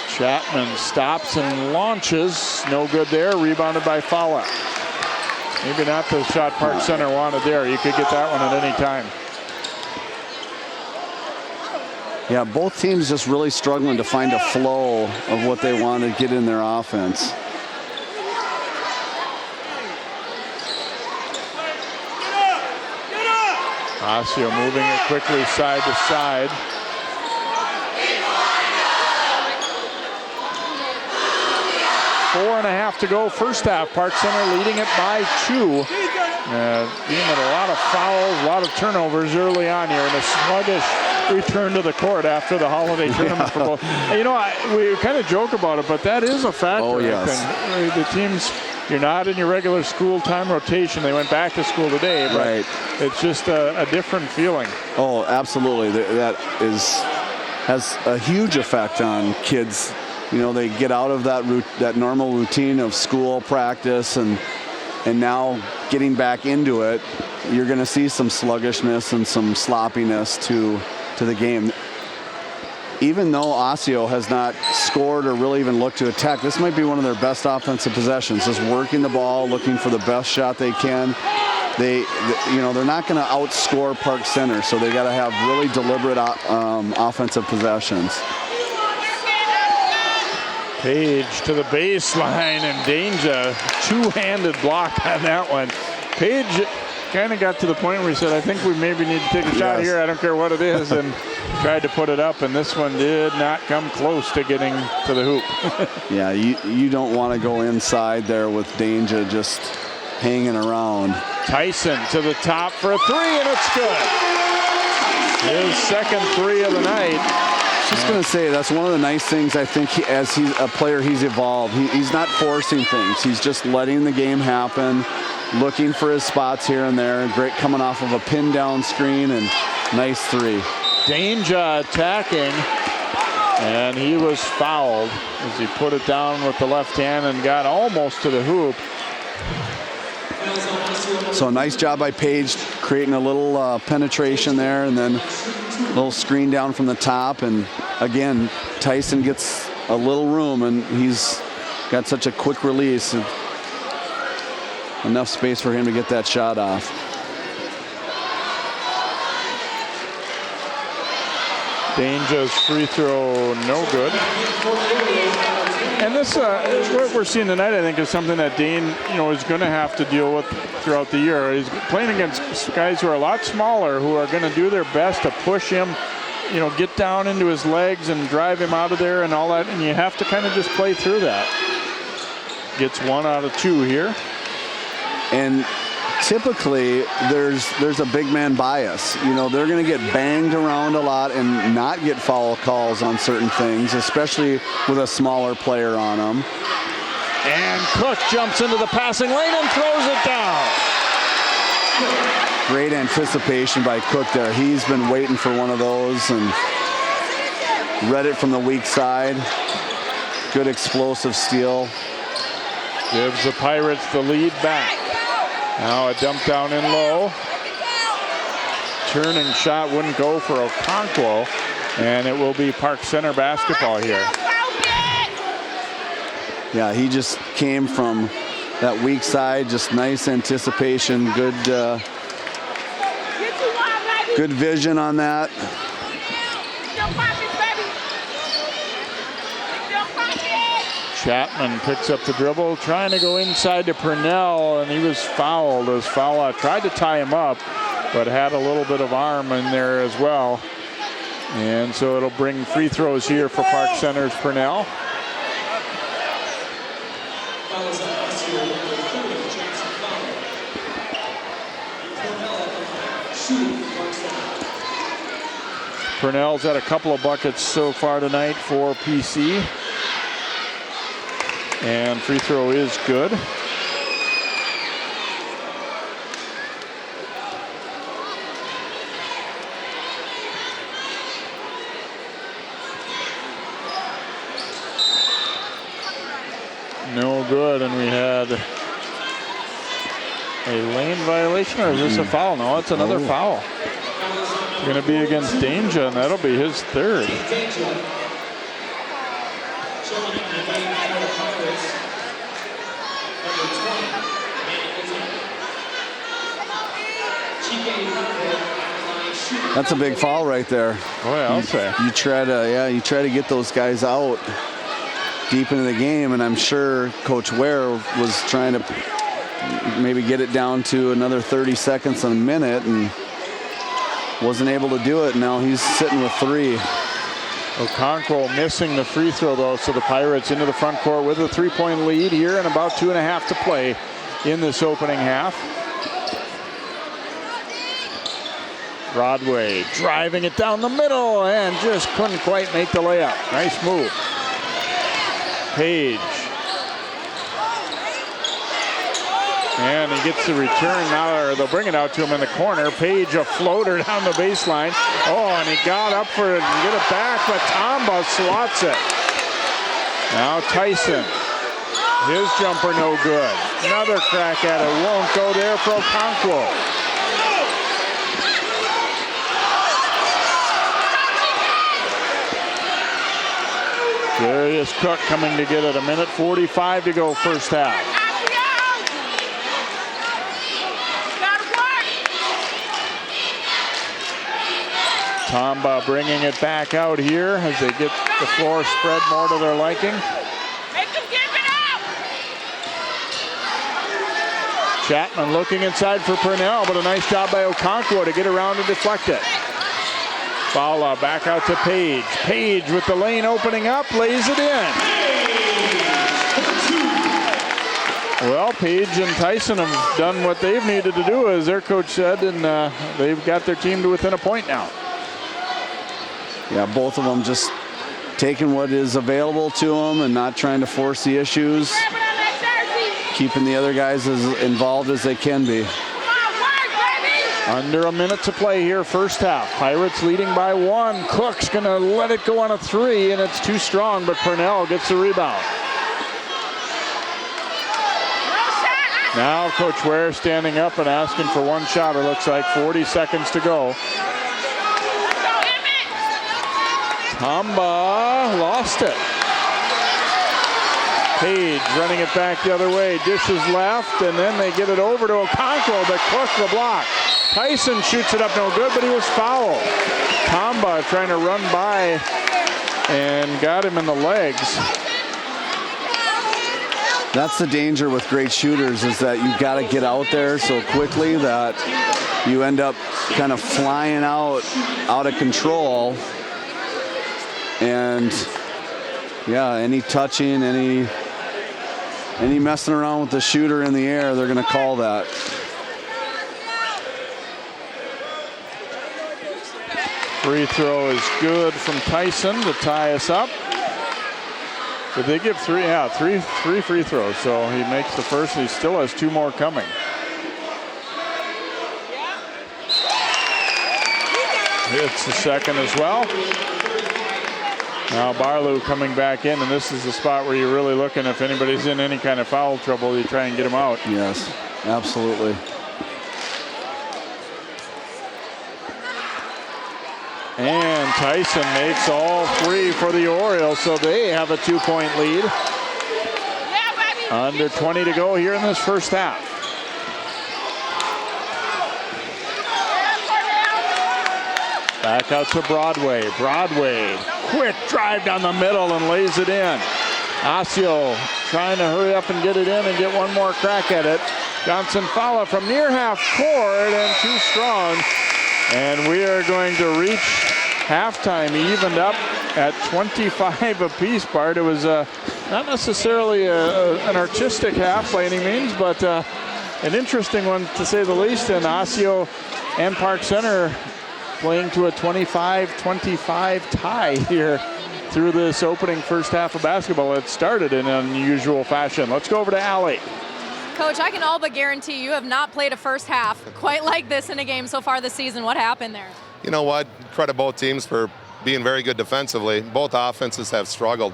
Chapman stops and launches. No good there. Rebounded by Fowler. Maybe not the shot Park Center wanted there. You could get that one at any time. Yeah, both teams just really struggling to find a flow of what they want to get in their offense. Osseo moving it quickly side to side. Four and a half to go first half. Park Center leading it by 2. Being at a lot of fouls, a lot of turnovers early on here, and a sluggish return to the court after the holiday tournament for both. We kind of joke about it, but that is a factor. Oh, yes. And the teams, you're not in your regular school time rotation. They went back to school today, but right. It's just a different feeling. Oh, absolutely. That has a huge effect on kids. They get out of that normal routine of school practice, and now getting back into it, you're going to see some sluggishness and some sloppiness to the game. Even though Osseo has not scored or really even looked to attack, this might be one of their best offensive possessions. Just working the ball, looking for the best shot they can. They're not going to outscore Park Center, so they got to have really deliberate offensive possessions. Page to the baseline, and Danger two-handed block on that one. Page kind of got to the point where he said, I think we maybe need to take a shot here. I don't care what it is, and tried to put it up, and this one did not come close to getting to the hoop. Yeah, you don't want to go inside there with Danger just hanging around. Tyson to the top for a 3, and it's good. His second 3 of the night. Just going to say, that's one of the nice things, I think, as he's a player, he's evolved. He's not forcing things. He's just letting the game happen, looking for his spots here and there. Great coming off of a pin down screen, and nice 3. Danger attacking, and he was fouled as he put it down with the left hand and got almost to the hoop. So nice job by Page, creating a little penetration there, and then a little screen down from the top. And again, Tyson gets a little room, and he's got such a quick release. Enough space for him to get that shot off. Danger's free throw, no good. And this, what we're seeing tonight, I think, is something that Dane, is going to have to deal with throughout the year. He's playing against guys who are a lot smaller, who are going to do their best to push him, get down into his legs and drive him out of there and all that. And you have to kind of just play through that. Gets 1 out of 2 here. And typically there's a big man bias. They're going to get banged around a lot and not get foul calls on certain things, especially with a smaller player on them. And Cook jumps into the passing lane and throws it down. Great anticipation by Cook there. He's been waiting for one of those and read it from the weak side. Good explosive steal. Gives the Pirates the lead back. Now a dump down in low. returning shot wouldn't go for Okonkwo, and it will be Park Center basketball here. Yeah, he just came from that weak side, just nice anticipation, good good vision on that. Chapman picks up the dribble, trying to go inside to Purnell, and he was fouled as Fowler tried to tie him up, but had a little bit of arm in there as well. And so it'll bring free throws here for Park Center's Purnell. Purnell's had a couple of buckets so far tonight for PC. And free throw is good. No good, and we had a lane violation, or is this a foul? No, it's another foul. It's going to be against Danger, and that'll be his third. That's a big foul right there. Oh yeah, I'll say. You try to get those guys out deep into the game, and I'm sure Coach Ware was trying to maybe get it down to another 30 seconds a minute and wasn't able to do it. Now he's sitting with 3. Okonkwo missing the free throw though, so the Pirates into the front court with a 3-point lead here and about 2.5 to play in this opening half. Broadway driving it down the middle and just couldn't quite make the layup. Nice move. Page. And he gets the return now, or they'll bring it out to him in the corner. Page, a floater down the baseline. Oh, and he got up for it and get it back, but Tomba swats it. Now Tyson. His jumper no good. Another crack at it. Won't go there for Okonkwo. Darius Cook coming to get it. 1:45 to go first half. Tomba bringing it back out here as they get the floor spread more to their liking. Chapman looking inside for Purnell, but a nice job by Okonkwo to get around and deflect it. Fowler back out to Page. Page with the lane opening up, lays it in. Well, Page and Tyson have done what they've needed to do, as their coach said, and they've got their team to within a point now. Yeah, both of them just taking what is available to them and not trying to force the issues. Keeping the other guys as involved as they can be. Under a minute to play here, first half. Pirates leading by 1. Cook's going to let it go on a 3, and it's too strong, but Purnell gets the rebound. Now Coach Ware standing up and asking for one shot. It looks like 40 seconds to go. Tomba lost it. Page running it back the other way. Dishes left, and then they get it over to Okonkwo, but Cook the block. Tyson shoots it up no good, but he was fouled. Tomba trying to run by and got him in the legs. That's the danger with great shooters, is that you've got to get out there so quickly that you end up kind of flying out of control. And yeah, any touching, any messing around with the shooter in the air, they're going to call that. Free throw is good from Tyson to tie us up. But they give three free throws, so he makes the first. He still has 2 more coming. Hits the second as well. Now Barlow coming back in, and this is the spot where you're really looking. If anybody's in any kind of foul trouble, you try and get them out. Yes, absolutely. And Tyson makes all three for the Orioles, so they have a 2-point lead. Under 20 to go here in this first half. Back out to Broadway. Broadway, quick drive down the middle and lays it in. Osseo trying to hurry up and get it in and get one more crack at it. Johnson Fowler from near half court and too strong. And we are going to reach halftime evened up at 25 apiece, Bart. It was not necessarily an artistic half by any means, but an interesting one to say the least. And Osseo and Park Center playing to a 25-25 tie here through this opening first half of basketball. It started in an unusual fashion. Let's go over to Allie. Coach, I can all but guarantee you have not played a first half quite like this in a game so far this season. What happened there? You know what? Credit both teams for being very good defensively. Both offenses have struggled.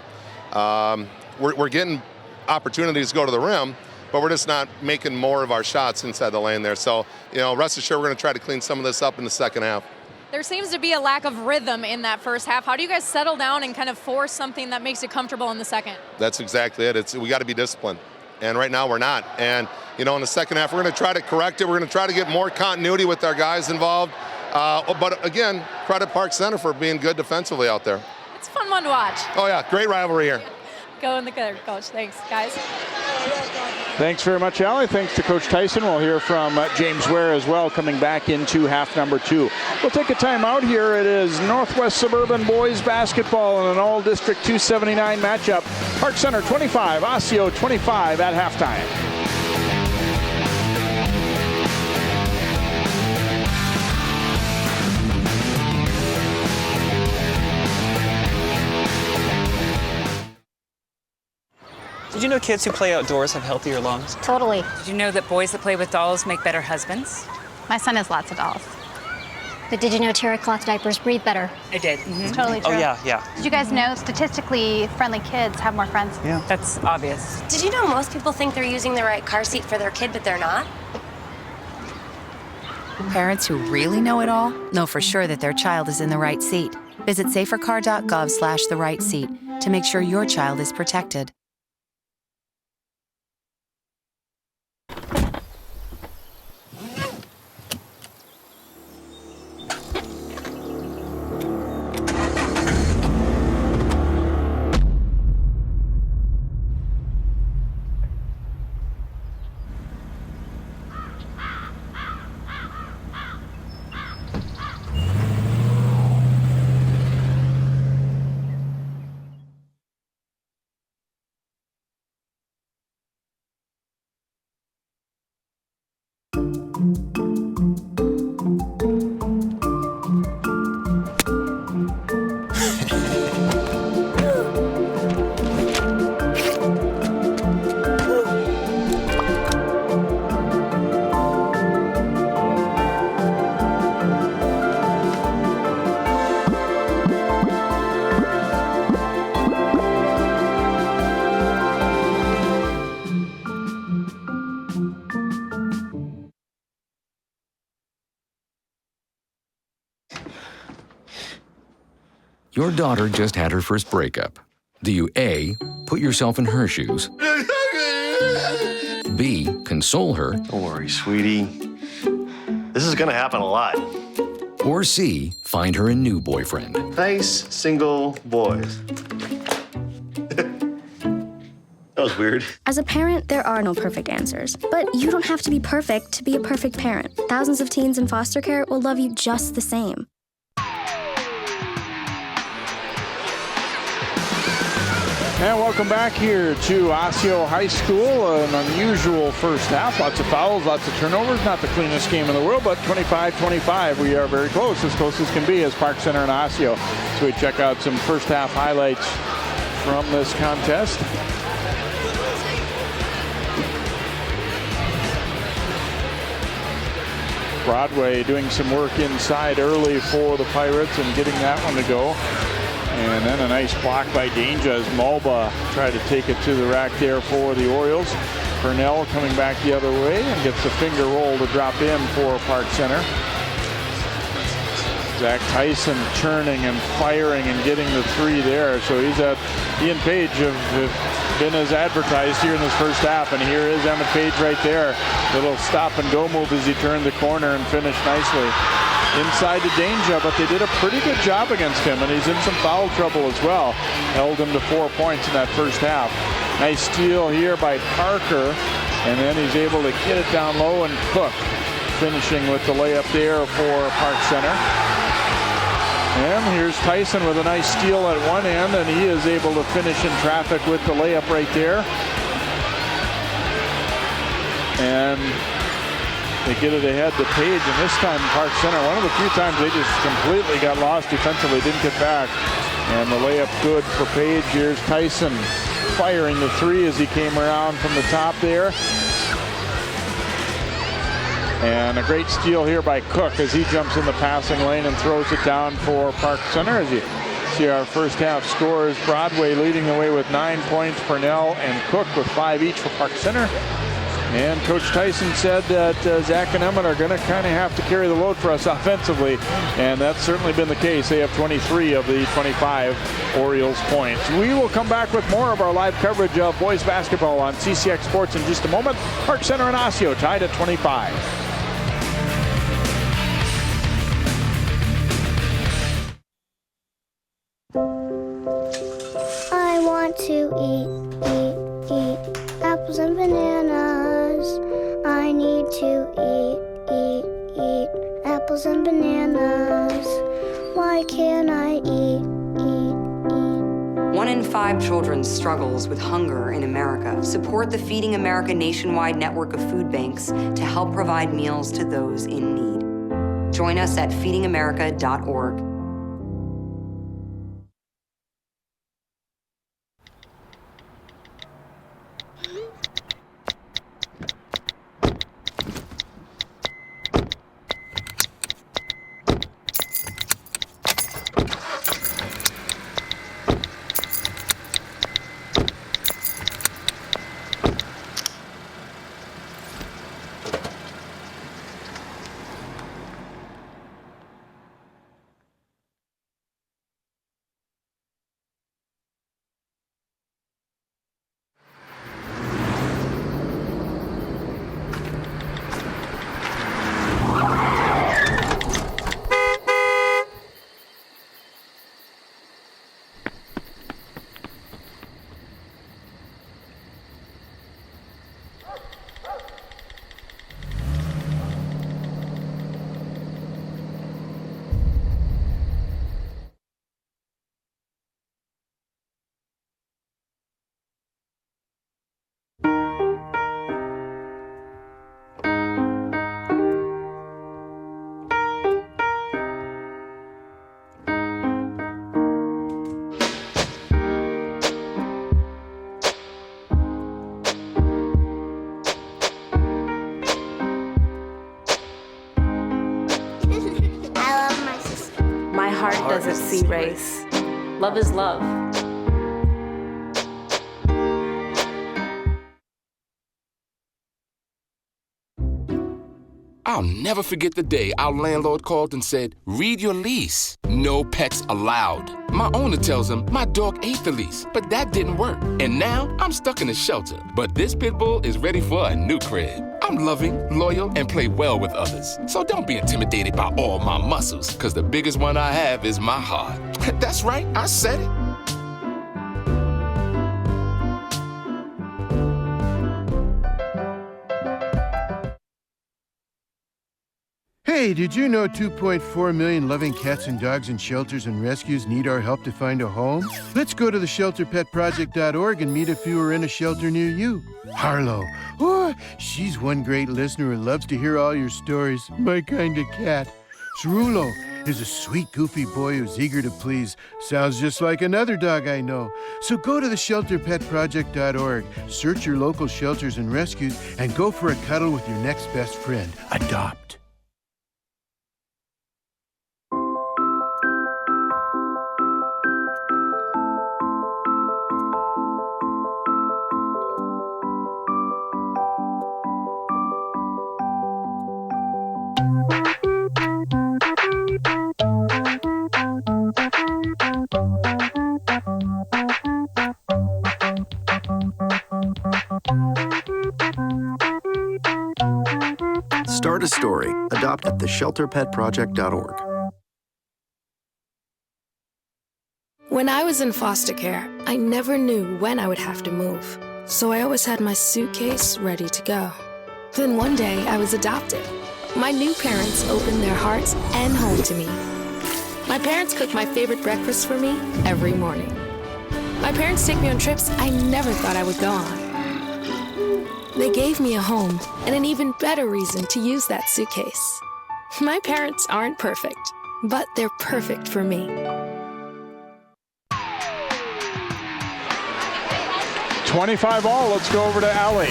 We're getting opportunities to go to the rim, but we're just not making more of our shots inside the lane there. So, you know, rest assured we're going to try to clean some of this up in the second half. There seems to be a lack of rhythm in that first half. How do you guys settle down and kind of force something that makes you comfortable in the second? That's exactly it. We got to be disciplined. And right now we're not. And, you know, in the second half, we're going to try to correct it. We're going to try to get more continuity with our guys involved. But again, credit Park Center for being good defensively out there. It's a fun one to watch. Oh yeah, great rivalry here. Go in the good, Coach. Thanks, guys. Thanks very much, Allie. Thanks to Coach Tyson. We'll hear from James Ware as well coming back into half number 2. We'll take a timeout here. It is Northwest Suburban boys basketball in an all-district 279 matchup. Park Center 25, Osseo 25 at halftime. Did you know kids who play outdoors have healthier lungs? Totally. Did you know that boys that play with dolls make better husbands? My son has lots of dolls. But did you know terry cloth diapers breathe better? I did. It's totally true. Oh, yeah. Did you guys know statistically friendly kids have more friends? Yeah. That's obvious. Did you know most people think they're using the right car seat for their kid, but they're not? Parents who really know it all know for sure that their child is in the right seat. Visit safercar.gov/the right seat to make sure your child is protected. Your daughter just had her first breakup. Do you A, put yourself in her shoes? B, console her? Don't worry, sweetie. This is gonna happen a lot. Or C, find her a new boyfriend? Nice, single boys. That was weird. As a parent, there are no perfect answers. But you don't have to be perfect to be a perfect parent. Thousands of teens in foster care will love you just the same. And welcome back here to Osseo High School. An unusual first half. Lots of fouls, lots of turnovers. Not the cleanest game in the world, but 25-25. We are very close as can be as Park Center and Osseo. So we check out some first half highlights from this contest. Broadway doing some work inside early for the Pirates and getting that one to go. And then a nice block by Danger as Malba tried to take it to the rack there for the Orioles. Purnell coming back the other way and gets a finger roll to drop in for Park Center. Zach Tyson churning and firing and getting the three there. So he and Page have been as advertised here in this first half. And here is Emmett Page right there. Little stop and go move as he turned the corner and finished nicely inside the danger, but they did a pretty good job against him, and he's in some foul trouble as well. Held him to 4 points in that first half. Nice steal here by Parker, and then he's able to get it down low, and Cook finishing with the layup there for Park Center. And here's Tyson with a nice steal at one end, and he is able to finish in traffic with the layup right there. And they get it ahead to Page, and this time Park Center, one of the few times they just completely got lost defensively, didn't get back. And the layup good for Page. Here's Tyson firing the three as he came around from the top there. And a great steal here by Cook as he jumps in the passing lane and throws it down for Park Center. As you see our first half scores, Broadway leading the way with 9 points, Purnell and Cook with 5 each for Park Center. And Coach Tyson said that Zach and Emmett are going to kind of have to carry the load for us offensively, and that's certainly been the case. They have 23 of the 25 Orioles points. We will come back with more of our live coverage of boys basketball on CCX Sports in just a moment. Park Center and Osseo tied at 25. I want to eat apples and bananas. I need to eat apples and bananas. Why can't I eat? 1 in 5 children struggles with hunger in America. Support the Feeding America nationwide network of food banks to help provide meals to those in need. Join us at feedingamerica.org. Doesn't see race. Love is love. I'll never forget the day our landlord called and said, "Read your lease. No pets allowed." My owner tells him my dog ate the lease, but that didn't work. And now I'm stuck in a shelter. But this pit bull is ready for a new crib. I'm loving, loyal, and play well with others. So don't be intimidated by all my muscles, because the biggest one I have is my heart. That's right, I said it. Hey, did you know 2.4 million loving cats and dogs in shelters and rescues need our help to find a home? Let's go to theshelterpetproject.org and meet a few who are in a shelter near you. Harlow, oh, she's one great listener who loves to hear all your stories. My kind of cat. Cerulo is a sweet, goofy boy who's eager to please. Sounds just like another dog I know. So go to theshelterpetproject.org, search your local shelters and rescues, and go for a cuddle with your next best friend. Adopt. a story. Adopt at theshelterpetproject.org. When I was in foster care, I never knew when I would have to move. So I always had my suitcase ready to go. Then one day, I was adopted. My new parents opened their hearts and home to me. My parents cook my favorite breakfast for me every morning. My parents take me on trips I never thought I would go on. They gave me a home and an even better reason to use that suitcase. My parents aren't perfect, but they're perfect for me. 25 all. Let's go over to Allie.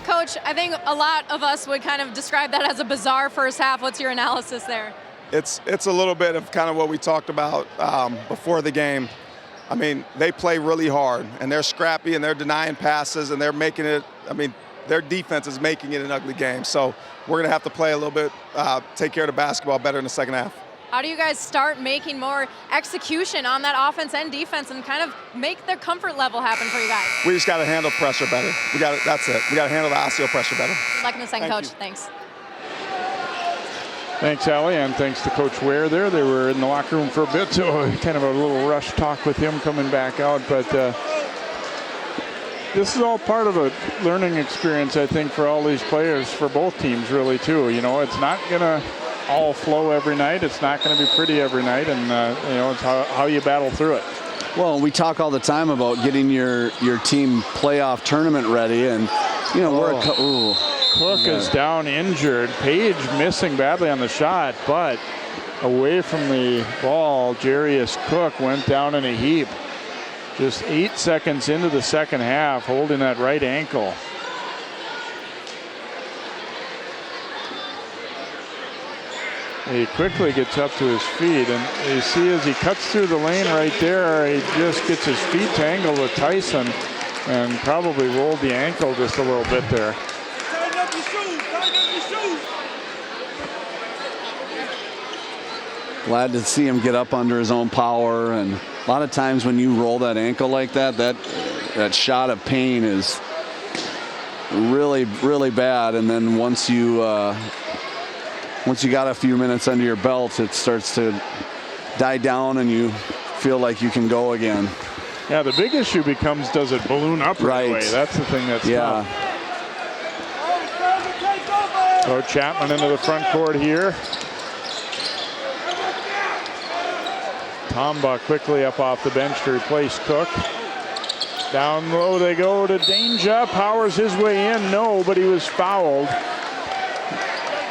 Coach, I think a lot of us would kind of describe that as a bizarre first half. What's your analysis there? It's a little bit of kind of what we talked about before the game. I mean, they play really hard, and they're scrappy, and they're denying passes, and they're making it, I mean, their defense is making it an ugly game. So we're going to have to play a little bit, take care of the basketball better in the second half. How do you guys start making more execution on that offense and defense and kind of make the comfort level happen for you guys? We just got to handle pressure better. That's it. We got to handle the Osseo pressure better. Good luck in the second, Coach. Thanks. Thanks, Allie, and thanks to Coach Ware there. They were in the locker room for a bit, so kind of a little rush talk with him coming back out. But this is all part of a learning experience, I think, for all these players, for both teams, really, too. You know, it's not going to all flow every night. It's not going to be pretty every night, and you know, it's how you battle through it. Well, we talk all the time about getting your team playoff tournament ready, and you know Cook is down injured. Page missing badly on the shot, but away from the ball, Jarius Cook went down in a heap. Just 8 seconds into the second half, holding that right ankle. He quickly gets up to his feet, and you see as he cuts through the lane right there, he just gets his feet tangled with Tyson and probably rolled the ankle just a little bit there. Tighten up your shoes, tighten up your shoes. Glad to see him get up under his own power, and a lot of times when you roll that ankle like that, that shot of pain is really, really bad, and then once you got a few minutes under your belt, it starts to die down and you feel like you can go again. Yeah, the big issue becomes, does it balloon up right away? That's the thing that's tough. So Chapman into the front court here. Tomba quickly up off the bench to replace Cook. Down low they go to Danger. Powers his way in. No, but he was fouled.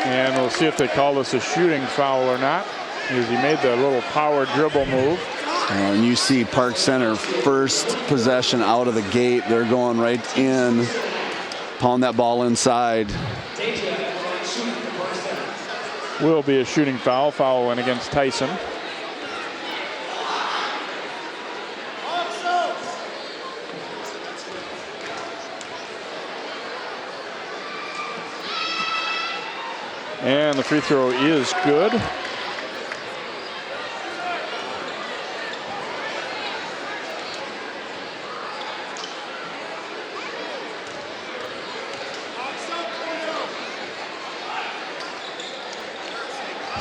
And we'll see if they call this a shooting foul or not, because he made the little power dribble move. And you see Park Center first possession out of the gate. They're going right in, pound that ball inside. Will be a shooting foul. Foul went against Tyson. And the free throw is good.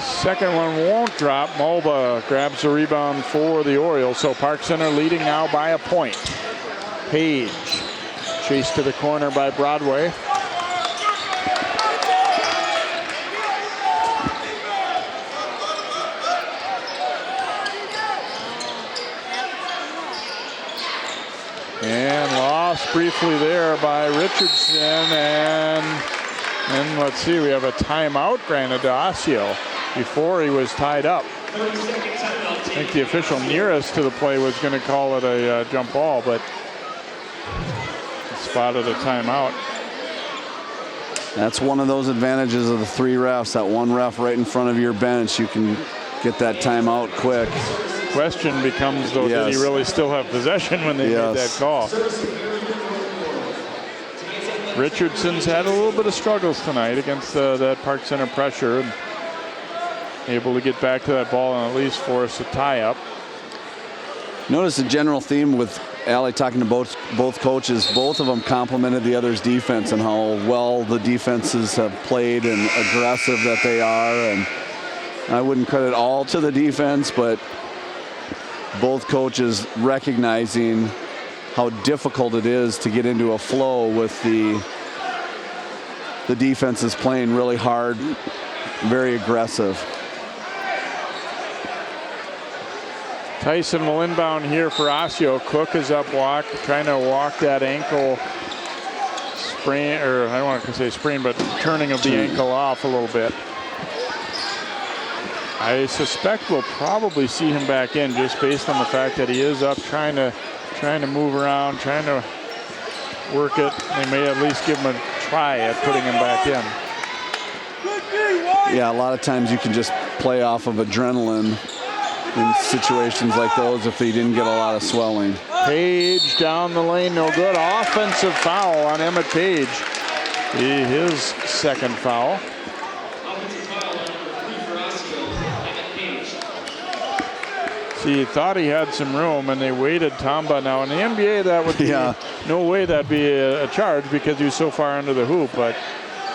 Second one won't drop. Mulba grabs the rebound for the Orioles. So Park Center leading now by a point. Page chased to the corner by Broadway. And lost briefly there by Richardson, and let's see, we have a timeout granted to Osseo before he was tied up. I think the official nearest to the play was going to call it a jump ball, but spotted a timeout. That's one of those advantages of the three refs. That one ref right in front of your bench, you can get that timeout quick. Question becomes, though, did he really still have possession when they made that call? Richardson's had a little bit of struggles tonight against that Park Center pressure, and able to get back to that ball and at least force a tie-up. Notice the general theme with Allie talking to both coaches. Both of them complimented the other's defense and how well the defenses have played and aggressive that they are. And I wouldn't credit all to the defense, but both coaches recognizing how difficult it is to get into a flow with the defenses playing really hard, very aggressive. Tyson will inbound here for Osseo. Cook is up trying to walk that ankle sprain, or I don't want to say sprain, but turning of the ankle off a little bit. I suspect we'll probably see him back in just based on the fact that he is up trying to move around, trying to work it. They may at least give him a try at putting him back in. Yeah, a lot of times you can just play off of adrenaline in situations like those if he didn't get a lot of swelling. Page down the lane, no good. Offensive foul on Emmett Page. His second foul. See, he thought he had some room and they waited Tamba. Now in the NBA that would be no way that'd be a charge because he was so far under the hoop, but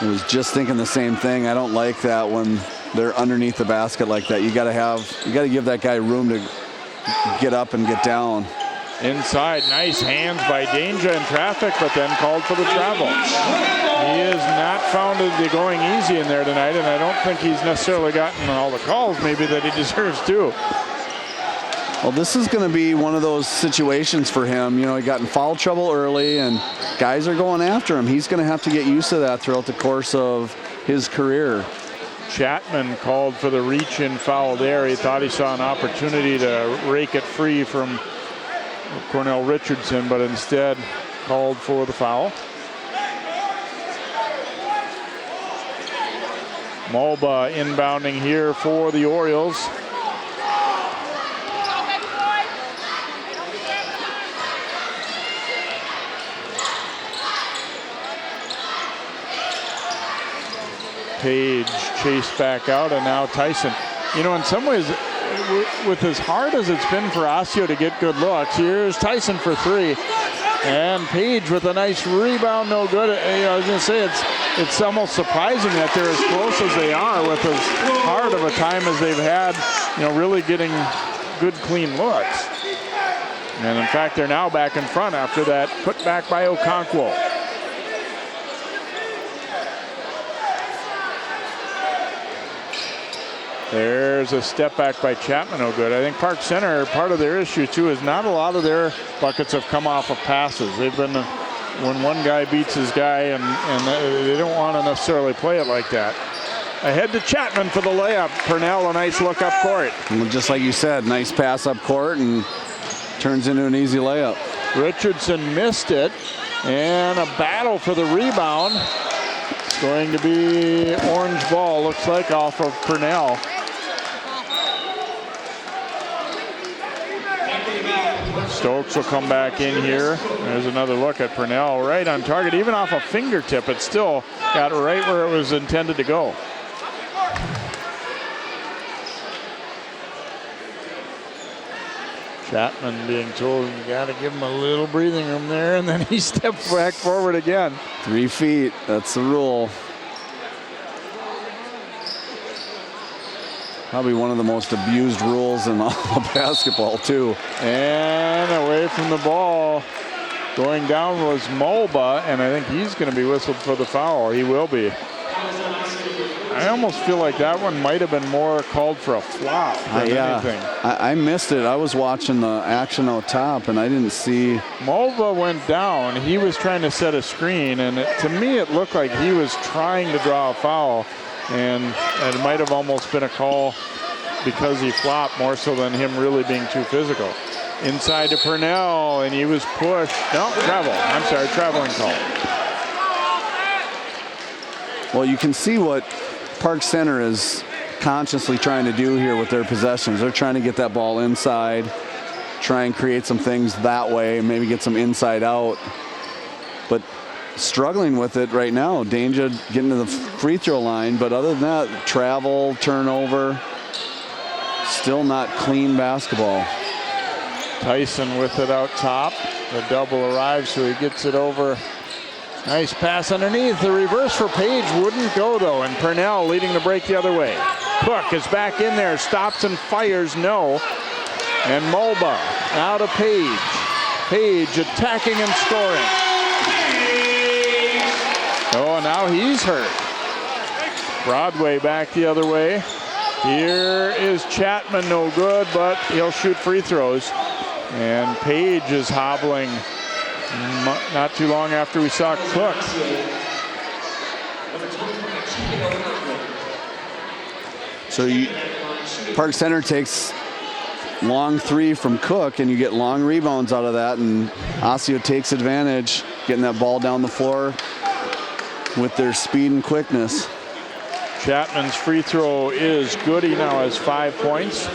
I was just thinking the same thing. I don't like that when they're underneath the basket like that. You got to give that guy room to get up and get down. Inside, nice hands by Danger in traffic, but then called for the travel. He is not found to be going easy in there tonight, and I don't think he's necessarily gotten all the calls maybe that he deserves to. Well, this is going to be one of those situations for him. You know, he got in foul trouble early, and guys are going after him. He's going to have to get used to that throughout the course of his career. Chapman called for the reach-in foul there. He thought he saw an opportunity to rake it free from Cornell Richardson, but instead called for the foul. Mulba inbounding here for the Orioles. Page chased back out, and now Tyson. You know, in some ways, with as hard as it's been for Osseo to get good looks, here's Tyson for three. And Page with a nice rebound, no good. I was going to say, it's almost surprising that they're as close as they are with as hard of a time as they've had, you know, really getting good, clean looks. And in fact, they're now back in front after that put back by Okonkwo. There's a step back by Chapman, no good. I think Park Center, part of their issue too is not a lot of their buckets have come off of passes. They've been, when one guy beats his guy, and they don't want to necessarily play it like that. Ahead to Chapman for the layup. Purnell, a nice look up court. And just like you said, nice pass up court and turns into an easy layup. Richardson missed it, and a battle for the rebound. It's going to be orange ball, looks like, off of Purnell. Stokes will come back in here. There's another look at Purnell, right on target, even off a fingertip. It still got right where it was intended to go. Chapman being told you got to give him a little breathing room there, and then he stepped back forward again. 3 feet, that's the rule. Probably one of the most abused rules in all of basketball too. And away from the ball, going down was Mulba, and I think he's going to be whistled for the foul. He will be. I almost feel like that one might have been more called for a flop than anything. I missed it. I was watching the action out top, and I didn't see. Mulva went down. He was trying to set a screen, and to me it looked like he was trying to draw a foul, and it might have almost been a call because he flopped more so than him really being too physical. Inside to Purnell, and he was pushed. No, traveling call. Well, you can see what Park Center is consciously trying to do here with their possessions. They're trying to get that ball inside, try and create some things that way, maybe get some inside out. But struggling with it right now. Danger getting to the free throw line, but other than that, travel, turnover, still not clean basketball. Tyson with it out top. The double arrives, so he gets it over. Nice pass underneath. The reverse for Page wouldn't go, though, and Purnell leading the break the other way. Cook is back in there, stops and fires, no. And Mulba now to Page. Page attacking and scoring. Oh, now he's hurt. Broadway back the other way. Here is Chapman, no good, but he'll shoot free throws. And Page is hobbling not too long after we saw Cook. So Park Center takes long three from Cook, and you get long rebounds out of that, and Osseo takes advantage, getting that ball down the floor with their speed and quickness. Chapman's free throw is good. He now has 5 points.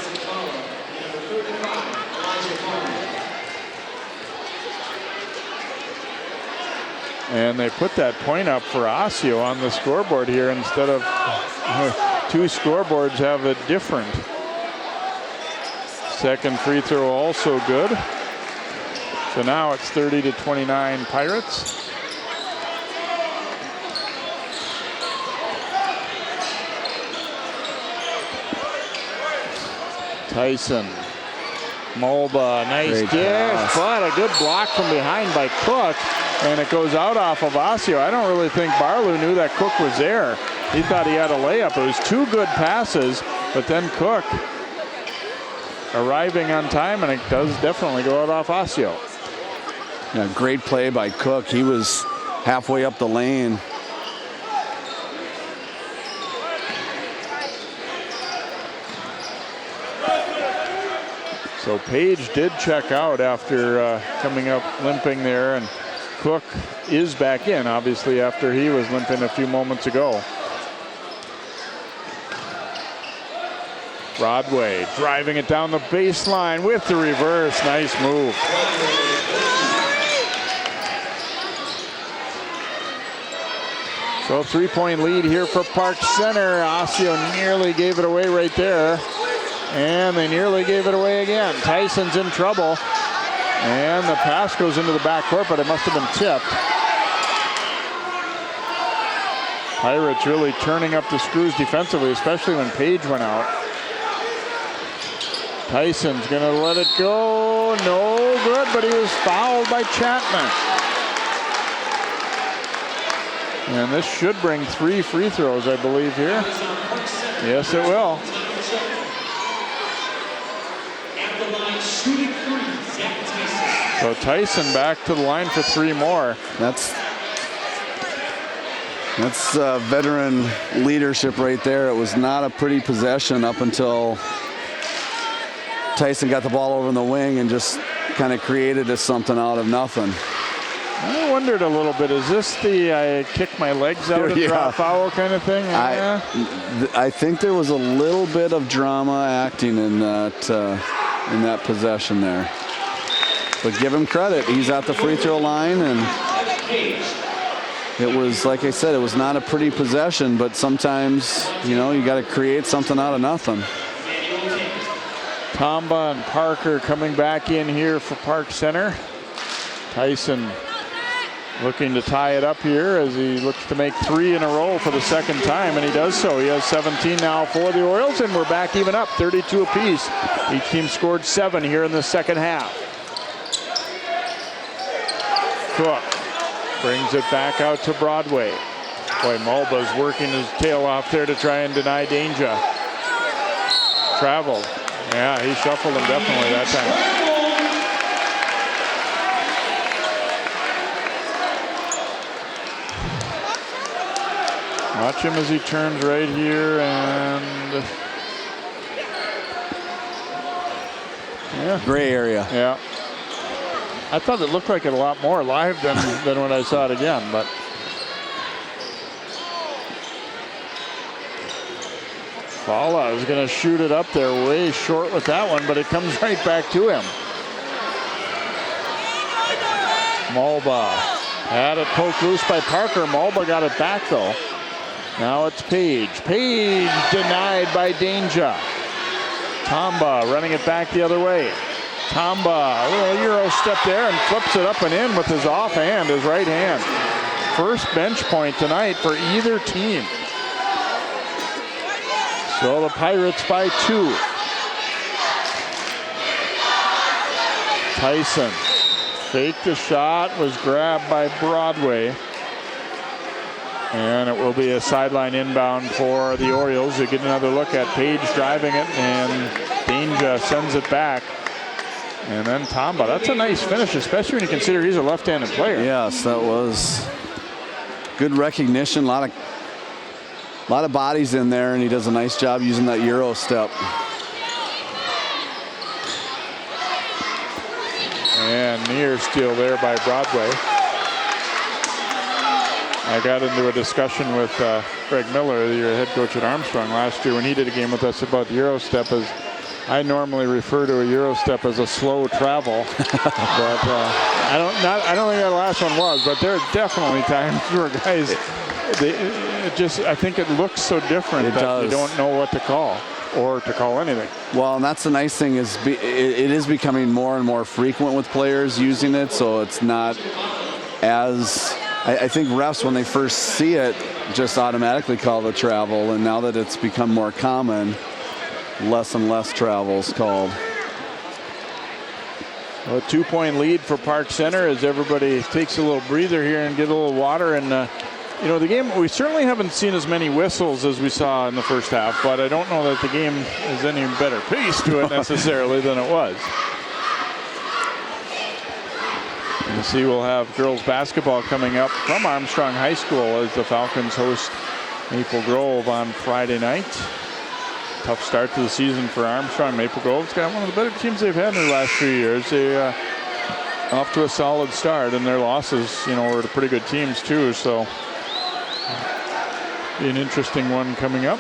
And they put that point up for Osseo on the scoreboard here instead of two scoreboards have it different. Second free throw also good. So now it's 30-29 Pirates. Tyson, Mulba, nice dish, but a good block from behind by Cook, and it goes out off of Osseo. I don't really think Barlow knew that Cook was there. He thought he had a layup. It was two good passes, but then Cook arriving on time, and it does definitely go out off Osseo. Yeah, great play by Cook. He was halfway up the lane. So Page did check out after coming up limping there, and Cook is back in, obviously, after he was limping a few moments ago. Broadway driving it down the baseline with the reverse. Nice move. So 3-point lead here for Park Center. Osseo nearly gave it away right there. And they nearly gave it away again. Tyson's in trouble. And the pass goes into the backcourt, but it must have been tipped. Pirates really turning up the screws defensively, especially when Page went out. Tyson's gonna let it go. No good, but he was fouled by Chapman. And this should bring 3 free throws, I believe, here. Yes, it will. So Tyson back to the line for 3 more. That's veteran leadership right there. It was not a pretty possession up until Tyson got the ball over in the wing and just kind of created something out of nothing. I wondered a little bit, is this the I kick my legs out and draw foul kind of thing? Yeah. I think there was a little bit of drama acting in that possession there. But give him credit. He's at the free throw line, and it was, like I said, it was not a pretty possession, but sometimes, you know, you got to create something out of nothing. Tomba and Parker coming back in here for Park Center. Tyson looking to tie it up here as he looks to make 3 in a row for the second time, and he does so. He has 17 now for the Orioles, and we're back even up, 32 apiece. Each team scored 7 here in the second half. Cook brings it back out to Broadway. Boy, Mulba's working his tail off there to try and deny danger. Traveled. Yeah, he shuffled him definitely that time. Watch him as he turns right here, and yeah. Gray area. Yeah. I thought it looked like it a lot more live than when I saw it again, but Fala is going to shoot it up there way short with that one, but it comes right back to him. Mulba had it poked loose by Parker. Mulba got it back though. Now it's Page. Page denied by Danger. Tomba running it back the other way. Tamba, a little Euro step there and flips it up and in with his offhand, his right hand. First bench point tonight for either team. So the Pirates by 2. Tyson faked the shot, was grabbed by Broadway. And it will be a sideline inbound for the Orioles. They get another look at Page driving it, and Danger sends it back. And then Tamba. That's a nice finish, especially when you consider he's a left-handed player. Yes, that was good recognition. A lot of bodies in there, and he does a nice job using that Euro step. And near steal there by Broadway. I got into a discussion with Greg Miller, your head coach at Armstrong, last year when he did a game with us about the Euro step. As I normally refer to a Euro step as a slow travel, but I don't think that last one was. But there are definitely times where guys, I think it looks so different that you don't know what to call or to call anything. Well, and that's the nice thing is it is becoming more and more frequent with players using it, so it's not as. I think refs, when they first see it, just automatically call the travel, and now that it's become more common, less and less travel's called. Well, a 2-point lead for Park Center as everybody takes a little breather here and get a little water. And you know, the game, we certainly haven't seen as many whistles as we saw in the first half, but I don't know that the game is any better pace to it necessarily than it was. You see, we'll have girls basketball coming up from Armstrong High School as the Falcons host Maple Grove on Friday night. Tough start to the season for Armstrong. Maple Grove's got one of the better teams they've had in the last few years. They off to a solid start, and their losses, you know, were to pretty good teams too. So, be an interesting one coming up.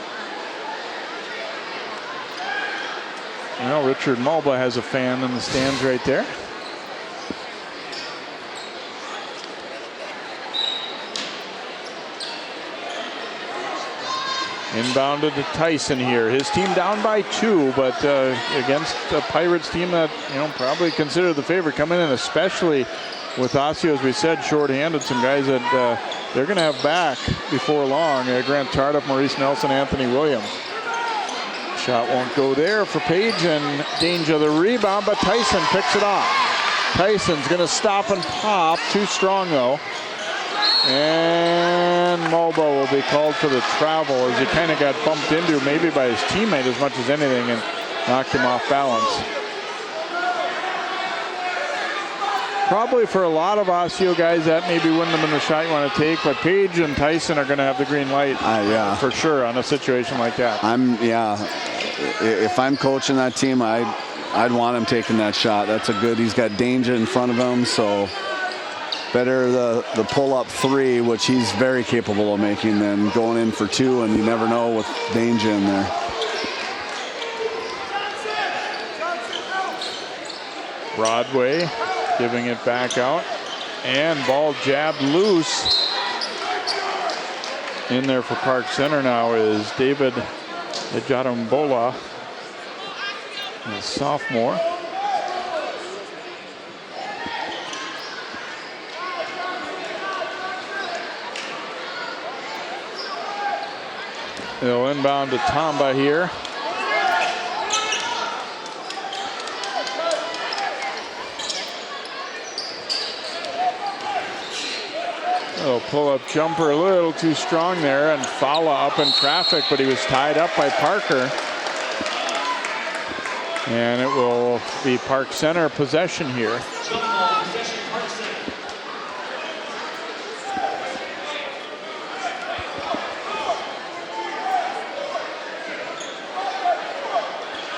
Well, Richard Mulba has a fan in the stands right there. Inbounded to Tyson here. His team down by 2, but against the Pirates team that, you know, probably considered the favorite coming in, especially with Osseo, as we said, shorthanded. Some guys that they're going to have back before long. Grant Tardif, Maurice Nelson, Anthony Williams. Shot won't go there for Page, and Danger the rebound, but Tyson picks it off. Tyson's going to stop and pop. Too strong, though. And Mulba will be called for the travel as he kind of got bumped into maybe by his teammate as much as anything and knocked him off balance. Probably for a lot of Osseo guys, that maybe wouldn't have been the shot you want to take, but Page and Tyson are going to have the green light yeah, for sure on a situation like that. If I'm coaching that team, I'd want him taking that shot. That's a good, he's got Danger in front of him, so better the pull-up 3, which he's very capable of making, than going in for 2, and you never know with Danger in there. Broadway giving it back out, and ball jabbed loose. In there for Park Center now is David Ejadombola, a sophomore. They'll inbound to Tamba here. Little pull-up jumper, a little too strong there, and Fala up in traffic, but he was tied up by Parker. And it will be Park Center possession here.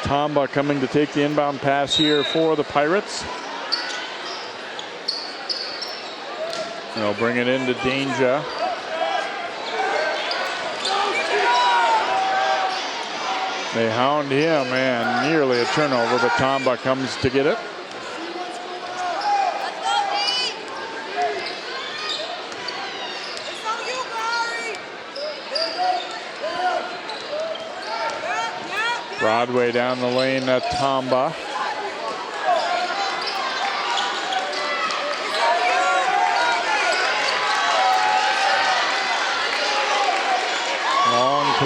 Tamba coming to take the inbound pass here for the Pirates. They'll bring it into Danger. They hound him, and nearly a turnover, but Tamba comes to get it. Broadway down the lane at Tamba.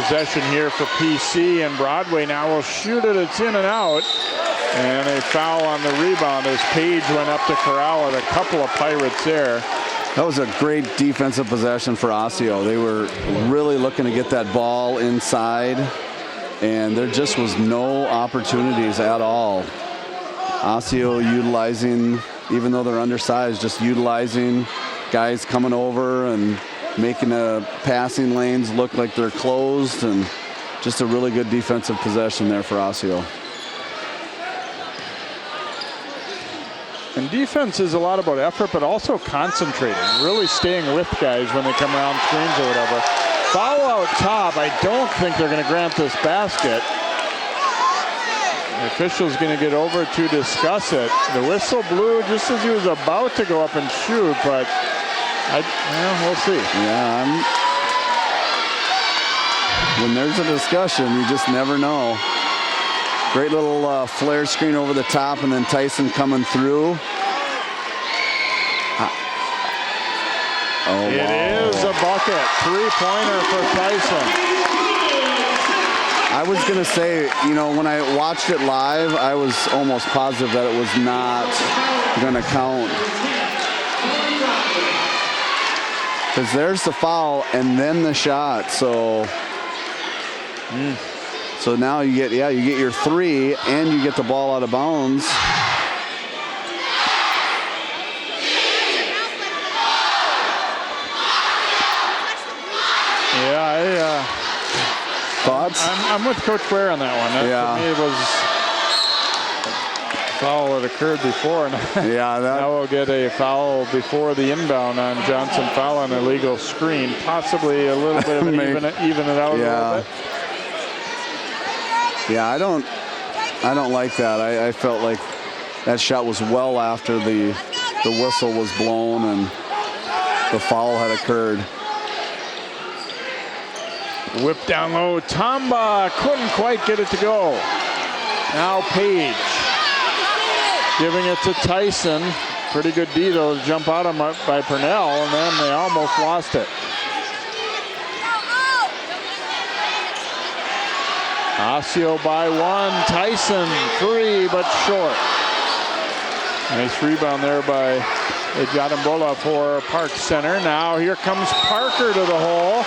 possession here for PC, and Broadway now will shoot it. It's in and out. And a foul on the rebound as Page went up to corral it. A couple of Pirates there. That was a great defensive possession for Osseo. They were really looking to get that ball inside, and there just was no opportunities at all. Osseo utilizing, even though they're undersized, just utilizing guys coming over and making the passing lanes look like they're closed, and just a really good defensive possession there for Osseo. And defense is a lot about effort, but also concentrating, really staying with guys when they come around screens or whatever. Foul out top. I don't think they're going to grant this basket. The official's going to get over to discuss it. The whistle blew just as he was about to go up and shoot, but we'll see. Yeah, when there's a discussion, you just never know. Great little flare screen over the top, and then Tyson coming through. It is a bucket. Three-pointer for Tyson. I was going to say, you know, when I watched it live, I was almost positive that it was not going to count. Because there's the foul and then the shot. So now you get your three and you get the ball out of bounds. Yeah, thoughts? I'm with Coach Ware on that one. To me, it was a foul that occurred before. Now we'll get a foul before the inbound on Johnson. Foul on a illegal screen. Possibly a little bit of an even it out a little bit. Yeah, I don't like that. I felt like that shot was well after the whistle was blown and the foul had occurred. Whip down low. Tamba couldn't quite get it to go. Now Page giving it to Tyson. Pretty good D though to jump out of by Purnell, and then they almost lost it. Osseo by one. Tyson three, but short. Nice rebound there by Jadambola for Park Center. Now here comes Parker to the hole.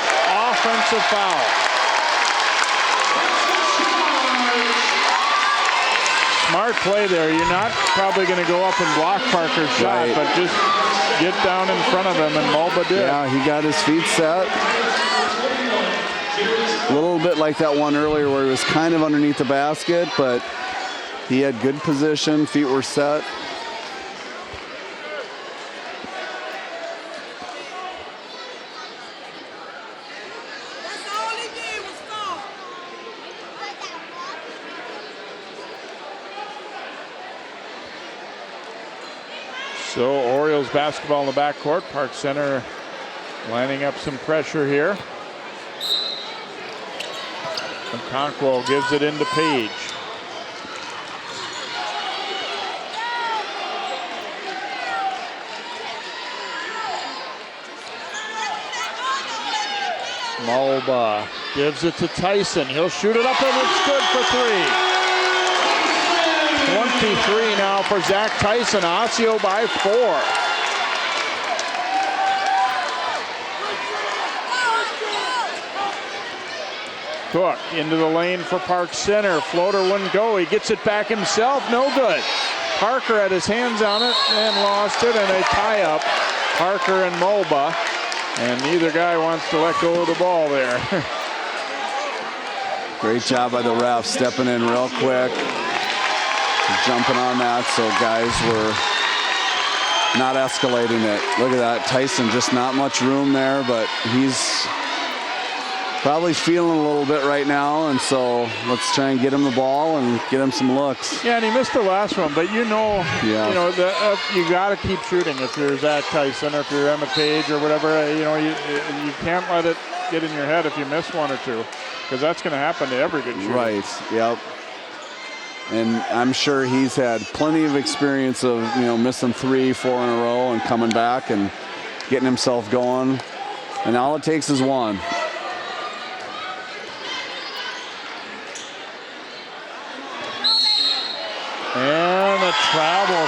Offensive foul. Smart play there. You're not probably going to go up and block Parker's shot, but just get down in front of him, and Mulba did. Yeah, he got his feet set. A little bit like that one earlier where he was kind of underneath the basket, but he had good position, feet were set. So Orioles basketball in the backcourt. Park Center lining up some pressure here. And Conquo gives it into Page. Mulba gives it to Tyson. He'll shoot it up, and it's good for three. 23 now for Zach Tyson. Osseo by 4. Cook into the lane for Park Center. Floater wouldn't go. He gets it back himself. No good. Parker had his hands on it and lost it, and a tie-up. Parker and Mulba. And neither guy wants to let go of the ball there. Great job by the ref, stepping in real quick. Jumping on that, so guys were not escalating it. Look at that, Tyson, just not much room there, but he's probably feeling a little bit right now, and so let's try and get him the ball and get him some looks. Yeah, and he missed the last one, but you know you got to keep shooting if you're Zach Tyson or if you're Emmett Page or whatever. You can't let it get in your head if you miss one or two, because that's going to happen to every good shooter. Right. Yep. And I'm sure he's had plenty of experience of, missing 3, 4 in a row and coming back and getting himself going. And all it takes is one.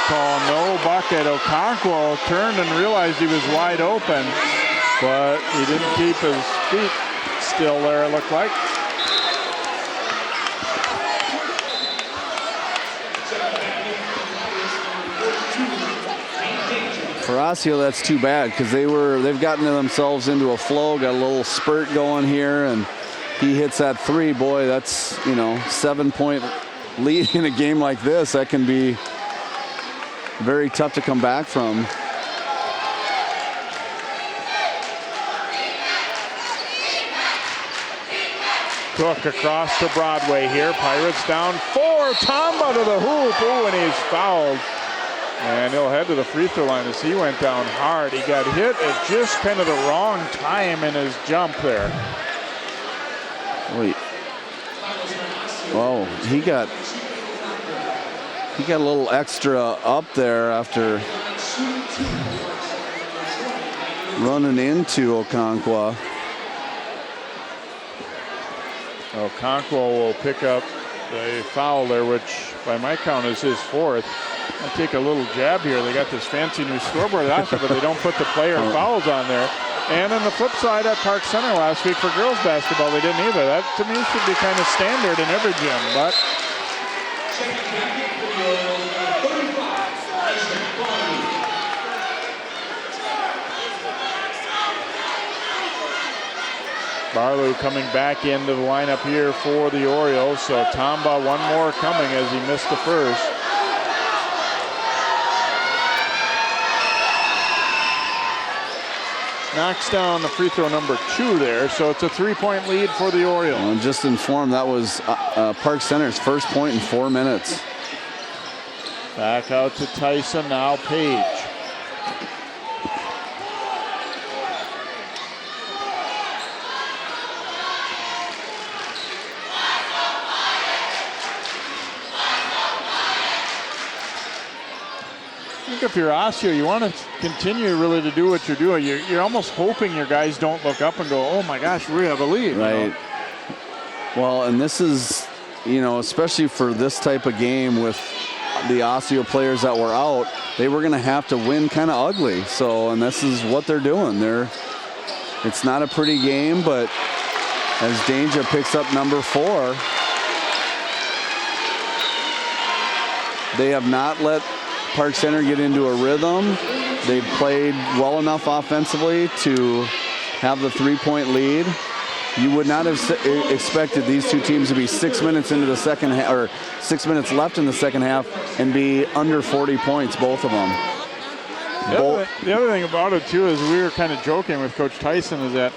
call, no bucket. Okonkwo turned and realized he was wide open, but he didn't keep his feet still there, it looked like. For Osseo, that's too bad because they've gotten themselves into a flow, got a little spurt going here, and he hits that three. Boy, that's 7-point lead in a game like this. That can be very tough to come back from. Cook across to Broadway here. Pirates down 4. Tomba to the hoop. Ooh, and he's fouled. And he'll head to the free throw line as he went down hard. He got hit at just kind of the wrong time in his jump there. Wait. Oh, he got a little extra up there after running into Okonkwo. Okonkwo will pick up a foul there, which by my count is his 4th. I take a little jab here. They got this fancy new scoreboard after, but they don't put the player fouls on there. And on the flip side at Park Center last week for girls basketball, they didn't either. That to me should be kind of standard in every gym, but Barlow coming back into the lineup here for the Orioles. So Tomba, one more coming as he missed the first. Knocks down the free throw number 2 there, so it's a 3-point lead for the Orioles. Well, just informed that was Park Center's first point in 4 minutes. Back out to Tyson, now Page. If you're Osseo, you want to continue really to do what you're doing. You're almost hoping your guys don't look up and go, oh my gosh, we have a lead. Right. Well, and this is, especially for this type of game with the Osseo players that were out, they were going to have to win kind of ugly. So, and this is what they're doing. It's not a pretty game, but as Danger picks up number 4, they have not let Park Center get into a rhythm. They've played well enough offensively to have the 3-point lead. You would not have expected these two teams to be 6 minutes into the second half, or 6 minutes left in the second half, and be under 40 points, both of them. The other thing about it too is we were kind of joking with Coach Tyson is that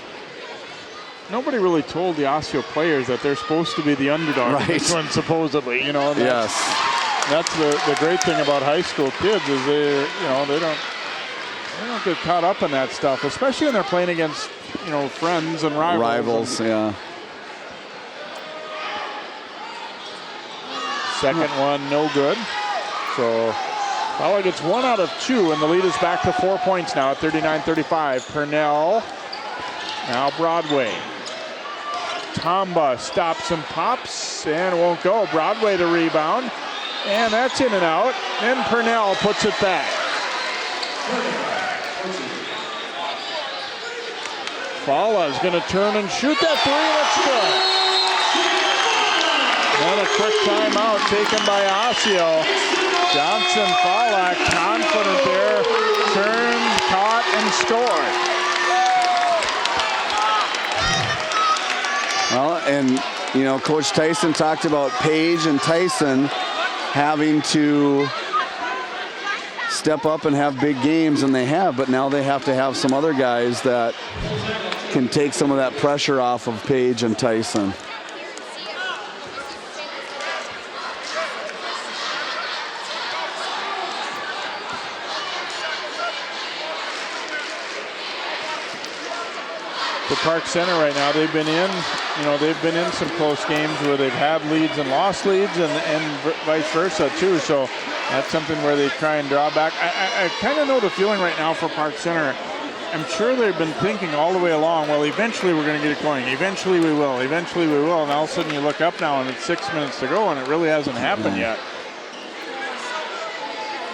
nobody really told the Osseo players that they're supposed to be the underdog in this one, supposedly. Yes. That's the great thing about high school kids is they don't get caught up in that stuff, especially when they're playing against friends and rivals. Yeah. Second one, no good. So Fowler gets 1 out of 2, and the lead is back to 4 points now at 39-35. Purnell, now Broadway. Tomba stops and pops and won't go. Broadway to rebound. And that's in and out. And Purnell puts it back. Fala's going to turn and shoot that 3, and it's good. And a quick timeout taken by Osseo. Johnson Fala confident there. Turned, caught, and scored. Well, and Coach Tyson talked about Page and Tyson having to step up and have big games, and they have, but now they have to have some other guys that can take some of that pressure off of Page and Tyson. For Park Center right now, they've been in some close games where they've had leads and lost leads, and vice versa too. So that's something where they try and draw back. I kind of know the feeling right now for Park Center. I'm sure they've been thinking all the way along, well, eventually we're going to get it going. Eventually we will. Eventually we will. And all of a sudden you look up now and it's 6 minutes to go, and it really hasn't happened yet.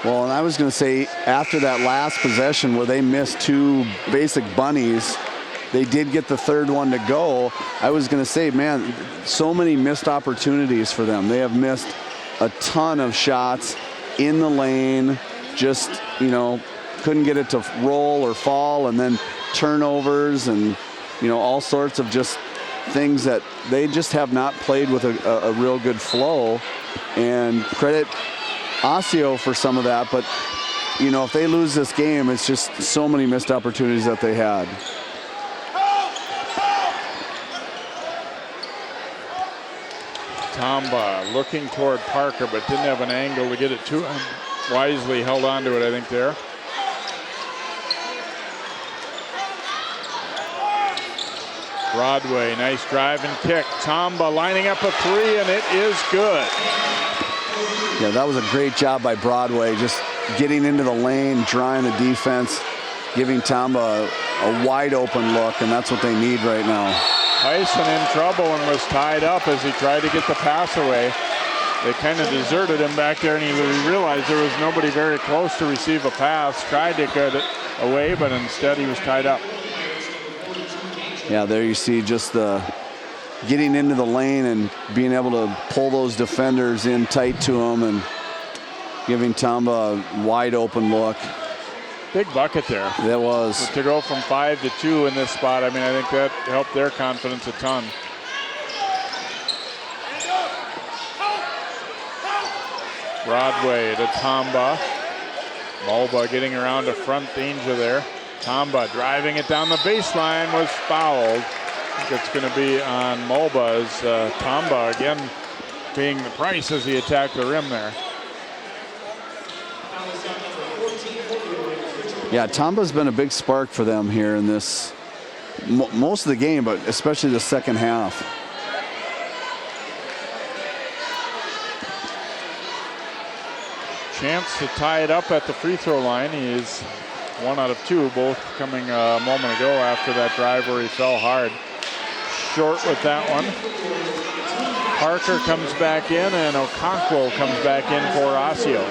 Well, and I was going to say, after that last possession where they missed 2 basic bunnies, they did get the third one to go. I was going to say, man, so many missed opportunities for them. They have missed a ton of shots in the lane, just, couldn't get it to roll or fall, and then turnovers and, all sorts of just things that they just have not played with a real good flow. And credit Osseo for some of that, but if they lose this game, it's just so many missed opportunities that they had. Tamba looking toward Parker, but didn't have an angle to get it to him. Wisely held on to it, I think, there. Broadway, nice drive and kick. Tamba lining up a 3, and it is good. Yeah, that was a great job by Broadway, just getting into the lane, drawing the defense, giving Tamba a wide open look, and that's what they need right now. Tyson in trouble and was tied up as he tried to get the pass away. They kind of deserted him back there, and he realized there was nobody very close to receive a pass. Tried to get it away, but instead he was tied up. Yeah, there you see just the getting into the lane and being able to pull those defenders in tight to him and giving Tamba a wide open look. Big bucket there. That was. To go from 5 to 2 in this spot, I mean, I think that helped their confidence a ton. Broadway to Tamba. Mulba getting around to front danger there. Tamba driving it down the baseline, was fouled. I think it's going to be on Mulba as Tamba again paying the price as he attacked the rim there. Yeah, Tamba's been a big spark for them here in this, most of the game, but especially the second half. Chance to tie it up at the free throw line. He is 1 out of 2, both coming a moment ago after that drive where he fell hard. Short with that one. Parker comes back in, and Okonkwo comes back in for Osseo.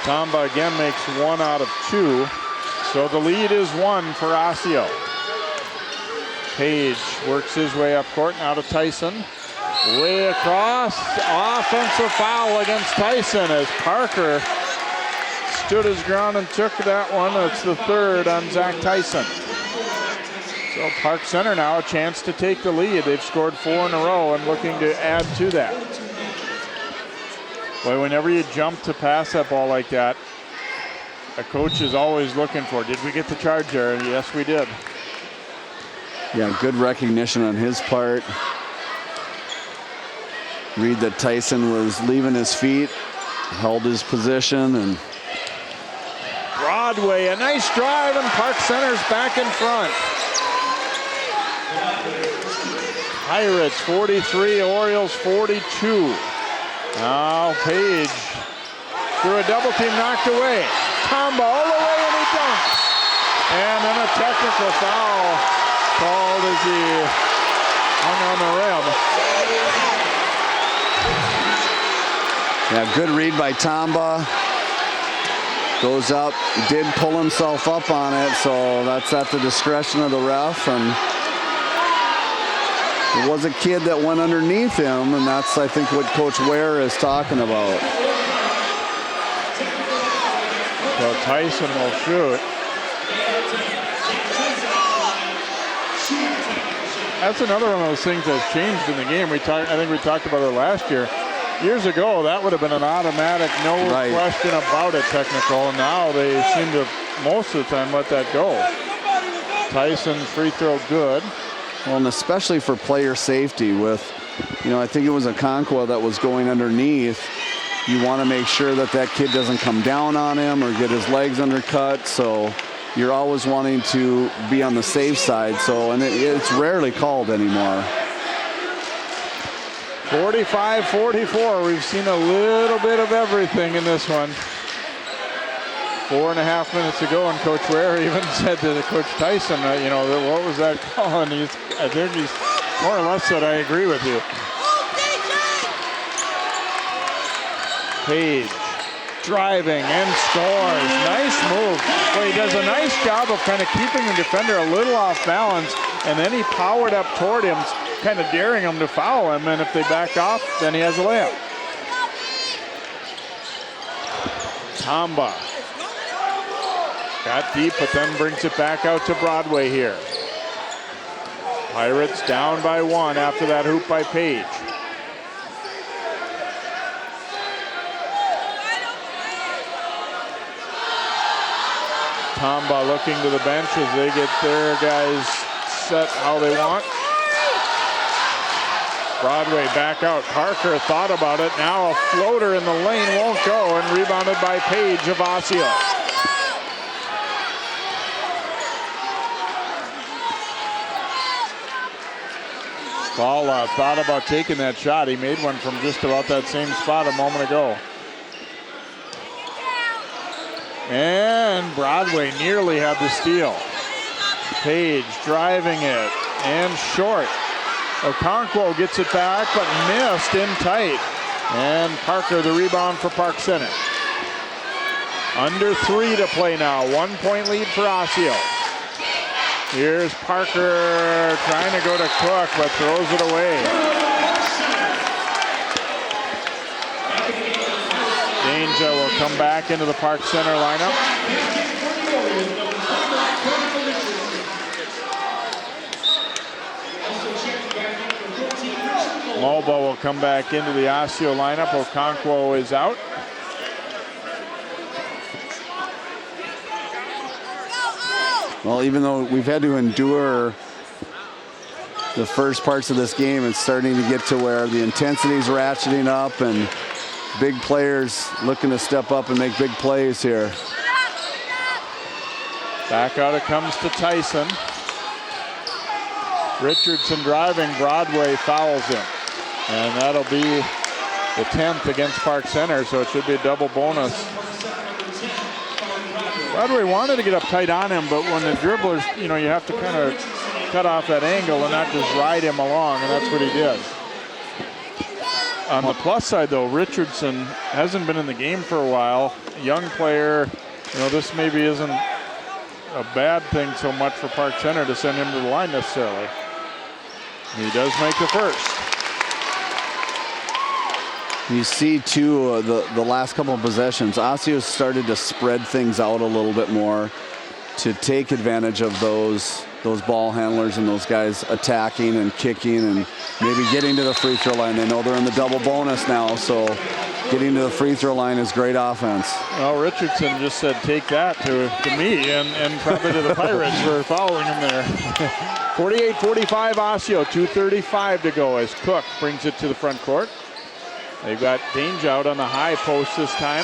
Tamba again makes 1 out of 2. So the lead is 1 for Osseo. Page works his way up court, now to Tyson. Way across, offensive foul against Tyson as Parker stood his ground and took that one. It's the 3rd on Zach Tyson. So Park Center now a chance to take the lead. They've scored 4 in a row and looking to add to that. Boy, whenever you jump to pass that ball like that, a coach is always looking for, did we get the charge there? And yes, we did. Yeah, good recognition on his part. Read that Tyson was leaving his feet, held his position, and Broadway, a nice drive, and Park Center's back in front. Pirates 43, Orioles 42. Now Page through a double team, knocked away. Tamba all the way, and he dunks. And then a technical foul called as he hung on the rim. Yeah, good read by Tamba. Goes up, did pull himself up on it, so that's at the discretion of the ref. And it was a kid that went underneath him, and that's, I think, what Coach Ware is talking about. So Tyson will shoot. That's another one of those things that's changed in the game. I think we talked about it last year. Years ago, that would have been an automatic, no question about it technical, and now they seem to, most of the time, let that go. Tyson free throw good. Well, and especially for player safety with, I think it was Okonkwo that was going underneath. You want to make sure that that kid doesn't come down on him or get his legs undercut. So you're always wanting to be on the safe side. So, and it's rarely called anymore. 45-44. We've seen a little bit of everything in this one. 4.5 minutes ago, and Coach Ware even said to Coach Tyson, you know, what was that call? And I think he's more or less said, I agree with you. Page driving and scores. Nice move. Well, he does a nice job of kind of keeping the defender a little off balance, and then he powered up toward him, kind of daring him to foul him, and if they backed off, then he has a layup. Tamba got deep, but then brings it back out to Broadway here. Pirates down by 1 after that hoop by Page. Tamba looking to the bench as they get their guys set how they want. Broadway back out. Parker thought about it. Now a floater in the lane won't go, and rebounded by Page of Osseo. Ball thought about taking that shot. He made one from just about that same spot a moment ago. And Broadway nearly had the steal. Page driving it and short. Okonkwo gets it back, but missed in tight. And Parker the rebound for Park Center. Under 3 to play now. 1-point lead for Osseo. Here's Parker trying to go to Cook, but throws it away. Danger will come back into the Park Center lineup. Mobo will come back into the Osseo lineup. Okonkwo is out. Well, even though we've had to endure the first parts of this game, it's starting to get to where the intensity's ratcheting up and big players looking to step up and make big plays here. Back out it comes to Tyson. Richardson driving. Broadway fouls him. And that'll be the 10th against Park Center, so it should be a double bonus. Broadway wanted to get up tight on him, but when the dribblers, you know, you have to kind of cut off that angle and not just ride him along, and that's what he did. On the plus side, though, Richardson hasn't been in the game for a while. Young player, you know, this maybe isn't a bad thing so much for Park Center to send him to the line necessarily. He does make the first. You see, too, the last couple of possessions, Osseo started to spread things out a little bit more to take advantage of those ball handlers and those guys attacking and kicking and maybe getting to the free throw line. They know they're in the double bonus now, so getting to the free throw line is great offense. Well, Richardson just said take that to me and probably to the Pirates for following him there. 48-45 Osseo, 2:35 to go as Cook brings it to the front court. They've got Dange out on the high post this time.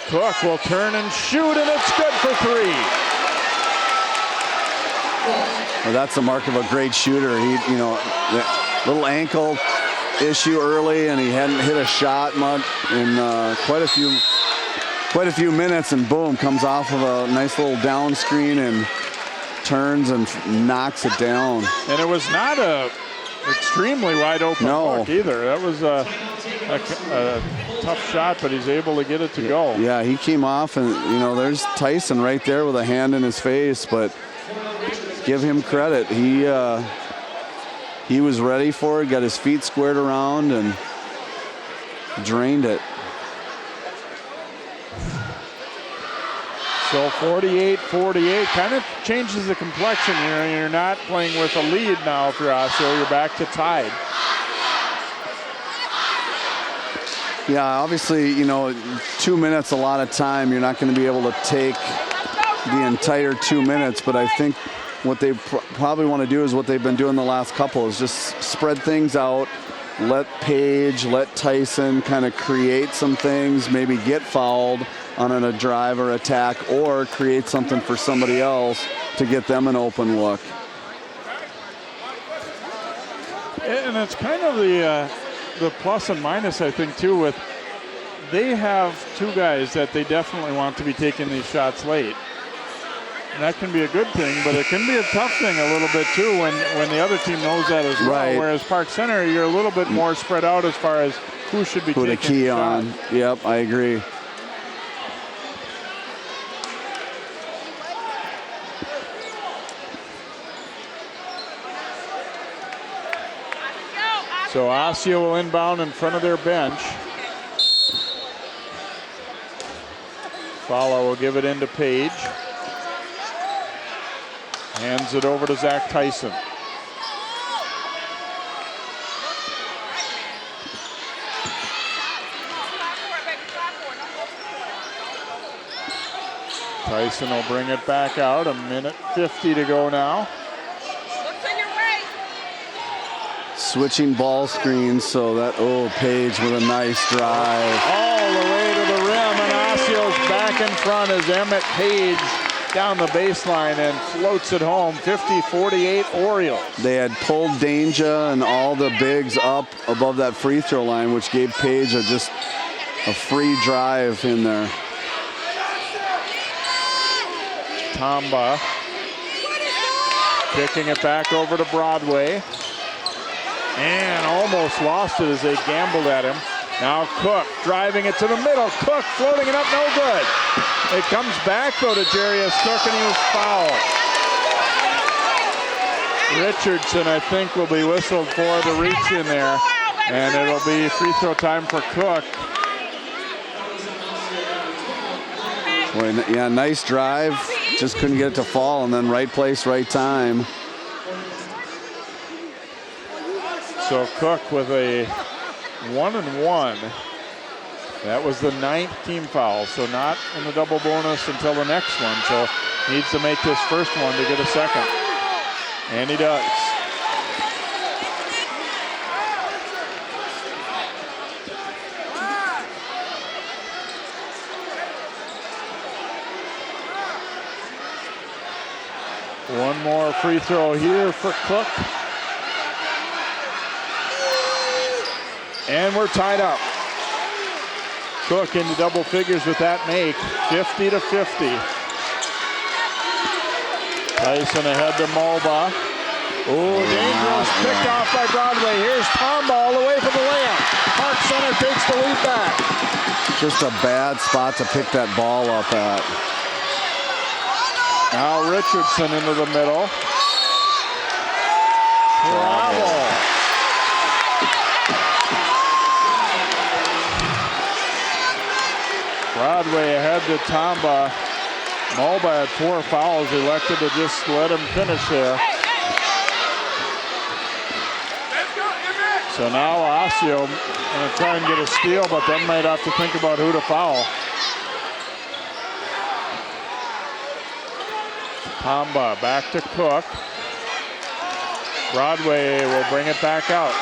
Cook will turn and shoot, and it's good for 3. Well, that's the mark of a great shooter. He, you know, little ankle issue early, and he hadn't hit a shot much in quite a few minutes, and boom, comes off of a nice little down screen and turns and knocks it down. And it was not a extremely wide open look either. That was a tough shot, but he's able to get it to go. Yeah, he came off, and you know, there's Tyson right there with a hand in his face, but give him credit. He was ready for it, got his feet squared around, and drained it. So 48-48 kind of changes the complexion here. You're not playing with a lead now for Osseo. You're back to tied. Yeah, obviously, you know, 2 minutes, a lot of time. You're not going to be able to take the entire 2 minutes, but I think what they probably want to do is what they've been doing the last couple, is just spread things out, let Page, let Tyson kind of create some things, maybe get fouled on a drive or attack, or create something for somebody else to get them an open look. And it's kind of the plus and minus, I think, too, with they have two guys that they definitely want to be taking these shots late. And that can be a good thing, but it can be a tough thing a little bit too when the other team knows that as well. Right. Whereas Park Center, you're a little bit more spread out as far as who should be Put taking a key the shot. on. Yep, I agree. So Osseo will inbound in front of their bench. Fowler will give it into Page. Hands it over to Zach Tyson. Tyson will bring it back out. 1:50 to go now. Switching ball screens so that, Page with a nice drive. All the way to the rim, and Osseo's back in front as Emmett Page down the baseline and floats it home. 50-48 Orioles. They had pulled Danger and all the bigs up above that free throw line, which gave Page just a free drive in there. Tamba kicking it back over to Broadway. And almost lost it as they gambled at him. Now Cook driving it to the middle. Cook floating it up, no good. It comes back though to Jarius Cook and he was fouled. Richardson, I think, will be whistled for the reach in there. And it'll be free throw time for Cook. Boy, yeah, nice drive. Just couldn't get it to fall, and then right place, right time. So Cook with a 1-and-1. That was the 9th team foul, so not in the double bonus until the next one. So needs to make this first one to get a second. And he does. One more free throw here for Cook. And we're tied up. Cook into double figures with that make, 50-50. Tyson ahead to Mulba. Dangerous, picked off by Broadway. Here's Tomba all the way from the layup. Park Center takes the lead back. Just a bad spot to pick that ball up at. Now Richardson into the middle. Bravo. Broadway ahead to Tamba. Mulba had 4 fouls, elected to just let him finish there. So now Osseo going to try and get a steal, but then might have to think about who to foul. Tamba back to Cook. Broadway will bring it back out.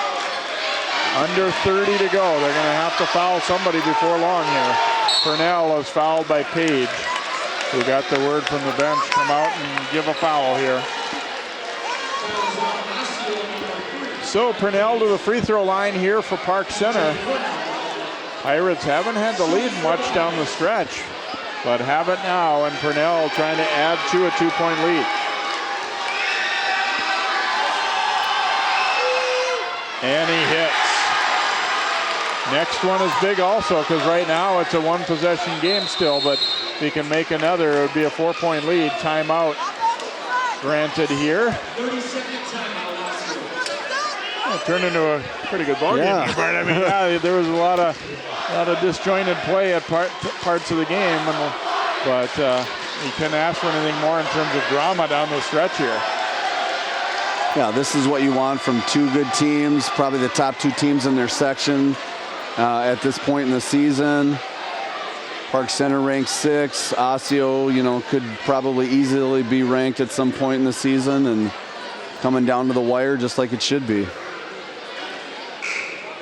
Under 30 to go. They're going to have to foul somebody before long here. Purnell is fouled by Page, who got the word from the bench, come out and give a foul here. So Purnell to the free throw line here for Park Center. Pirates haven't had the lead much down the stretch, but have it now, and Purnell trying to add to a 2-point lead. And he hits. Next one is big also, because right now it's a 1-possession game still, but if he can make another, it would be a 4-point lead. Timeout granted here. It turned into a pretty good ball game. I mean, there was a lot of disjointed play at parts of the game, but you couldn't ask for anything more in terms of drama down the stretch here. Yeah, this is what you want from 2 good teams, probably the top 2 teams in their section at this point in the season. Park Center ranked 6. Osseo, could probably easily be ranked at some point in the season, and coming down to the wire just like it should be.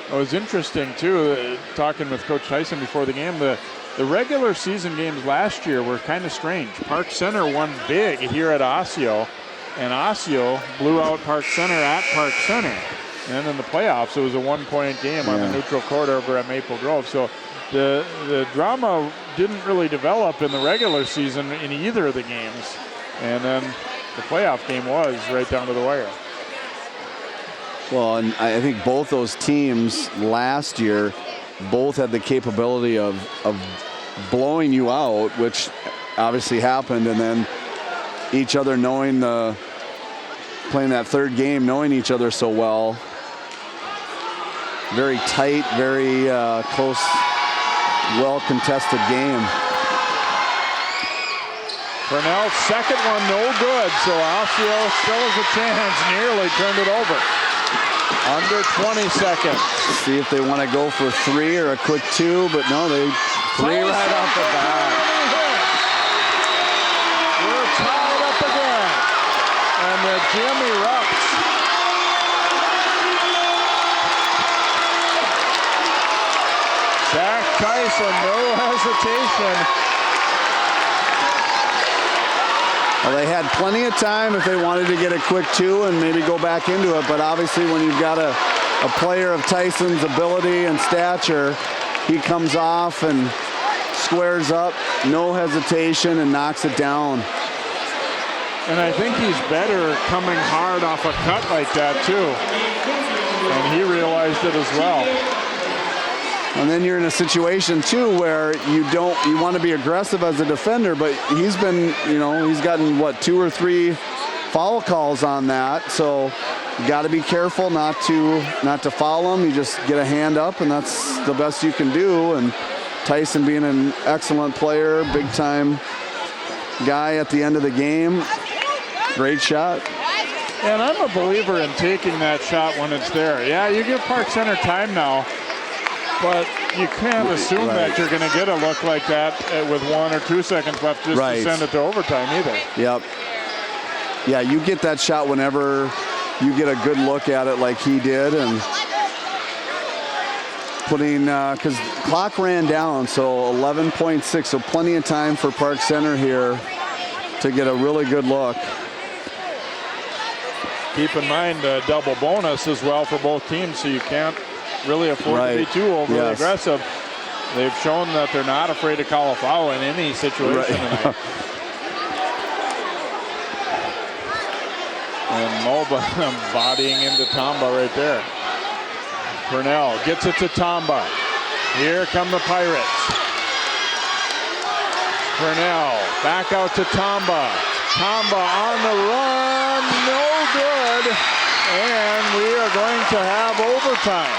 It was interesting too, talking with Coach Tyson before the game. The regular season games last year were kind of strange. Park Center won big here at Osseo, and Osseo blew out Park Center at Park Center. And in the playoffs, it was a 1-point game on the neutral court over at Maple Grove. So the drama didn't really develop in the regular season in either of the games. And then the playoff game was right down to the wire. Well, and I think both those teams last year both had the capability of blowing you out, which obviously happened, and then each other playing that third game, knowing each other so well. Very tight, very close, well-contested game. Purnell's second one, no good, so Osseo still has a chance, nearly turned it over. Under 20 seconds. See if they want to go for 3 or a quick 2, but no, they 3 right off the bat. We're tied up again, and the gym erupts. Zach Tyson, no hesitation. Well, they had plenty of time if they wanted to get a quick 2 and maybe go back into it, but obviously when you've got a player of Tyson's ability and stature, he comes off and squares up, no hesitation, and knocks it down. And I think he's better coming hard off a cut like that too. And he realized it as well. And then you're in a situation too where you want to be aggressive as a defender, but he's been, he's gotten 2 or 3 foul calls on that. So you got to be careful not to foul him. You just get a hand up, and that's the best you can do. And Tyson being an excellent player, big time guy at the end of the game. Great shot. And I'm a believer in taking that shot when it's there. Yeah, you give Park Center time now, but you can't assume that you're going to get a look like that with 1 or 2 seconds left just to send it to overtime either. Yep. Yeah, you get that shot whenever you get a good look at it like he did, and putting, because clock ran down, so 11.6, so plenty of time for Park Center here to get a really good look. Keep in mind a double bonus as well for both teams, so you can't really afford to be too overly aggressive. They've shown that they're not afraid to call a foul in any situation tonight. And Moba bodying into Tamba right there. Purnell gets it to Tamba. Here come the Pirates. Purnell back out to Tamba. Tamba on the run, no good. And we are going to have overtime.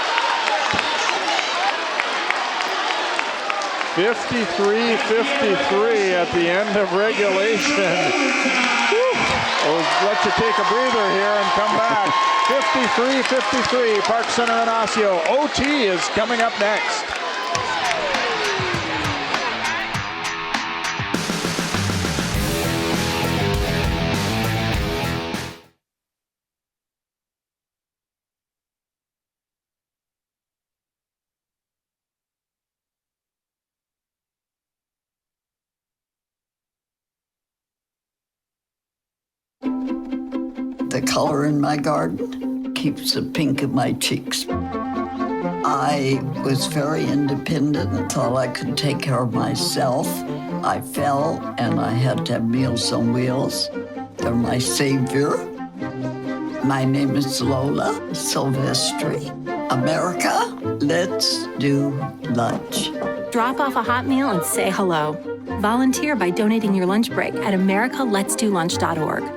53-53 at the end of regulation. We'll let you take a breather here and come back. 53-53, Park Center and Osseo. OT is coming up next. The color in my garden keeps the pink in my cheeks. I was very independent and thought I could take care of myself. I fell and I had to have Meals on Wheels. They're my savior. My name is Lola Silvestri. America, let's do lunch. Drop off a hot meal and say hello. Volunteer by donating your lunch break at americaletsdolunch.org.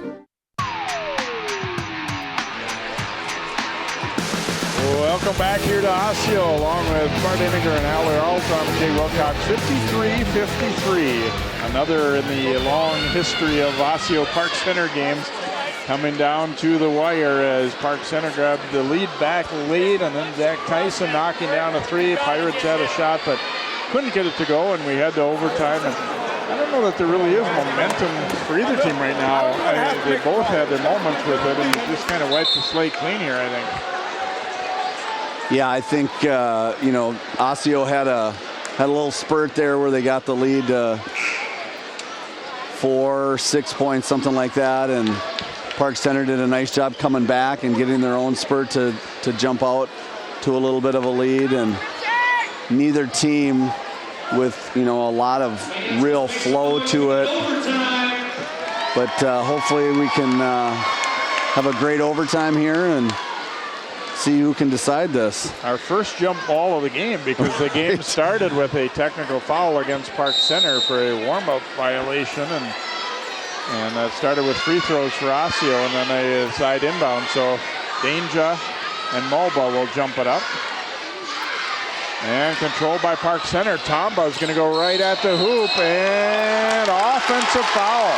Welcome back here to Osseo, along with Bart Iniger and Allie Arlton and Jay Wilcox. 53-53. Another in the long history of Osseo Park Center games, coming down to the wire as Park Center grabbed the lead back late, and then Zach Tyson knocking down a 3. Pirates had a shot, but couldn't get it to go, and we had to overtime. And I don't know that there really is momentum for either team right now. They both had their moments with it, and just kind of wiped the slate clean here, I think. Yeah, I think, Osseo had a little spurt there where they got the lead 4, 6 points, something like that. And Park Center did a nice job coming back and getting their own spurt to jump out to a little bit of a lead. And neither team with, you know, a lot of real flow to it. But hopefully we can have a great overtime here and see who can decide this. Our first jump ball of the game, because the game started with a technical foul against Park Center for a warm-up violation, and that started with free throws for Osseo and then a side inbound. So Danger and Mulba will jump it up. And controlled by Park Center. Tomba is going to go right at the hoop, and offensive foul.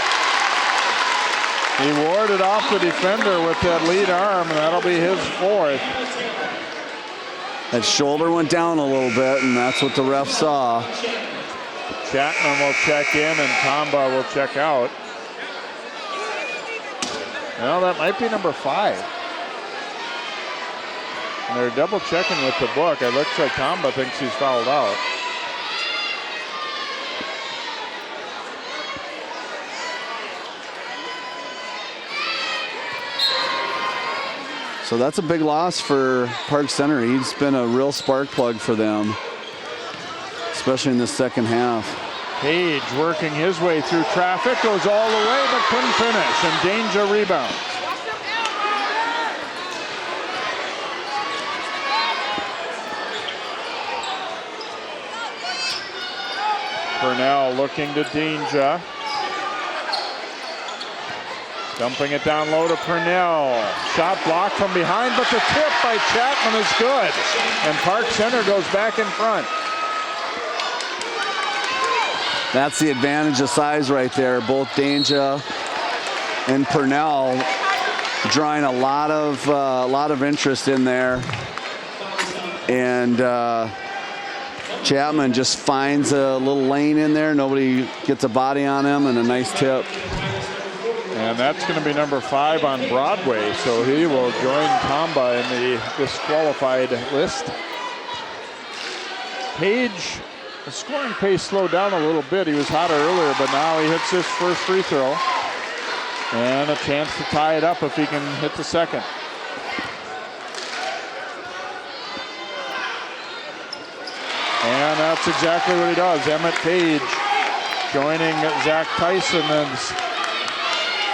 He warded off the defender with that lead arm, and that'll be his 4th. That shoulder went down a little bit, and that's what the ref saw. Chapman will check in, and Tomba will check out. Well, that might be number 5. And they're double checking with the book. It looks like Tomba thinks he's fouled out. So that's a big loss for Park Center. He's been a real spark plug for them, especially in the second half. Page working his way through traffic, goes all the way but couldn't finish, and Danger rebounds. Purnell looking to Danger. Dumping it down low to Purnell. Shot blocked from behind, but the tip by Chapman is good. And Park Center goes back in front. That's the advantage of size right there. Both Danger and Purnell drawing a lot of interest in there. And Chapman just finds a little lane in there. Nobody gets a body on him, and a nice tip. And that's going to be number 5 on Broadway, so he will join Tomba in the disqualified list. Page, the scoring pace slowed down a little bit. He was hotter earlier, but now he hits his first free throw. And a chance to tie it up if he can hit the second. And that's exactly what he does. Emmett Page joining Zach Tyson as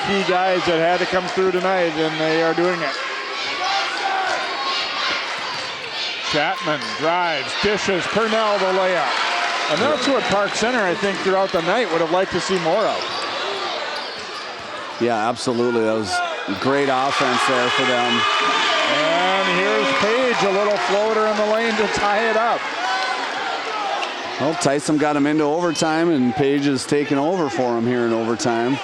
key guys that had to come through tonight, and they are doing it. Chapman drives, dishes, Purnell the layup. And that's what Park Center, I think, throughout the night would have liked to see more of. Yeah, absolutely. That was great offense there for them. And here's Page, a little floater in the lane to tie it up. Well, Tyson got him into overtime, and Page is taking over for him here in overtime.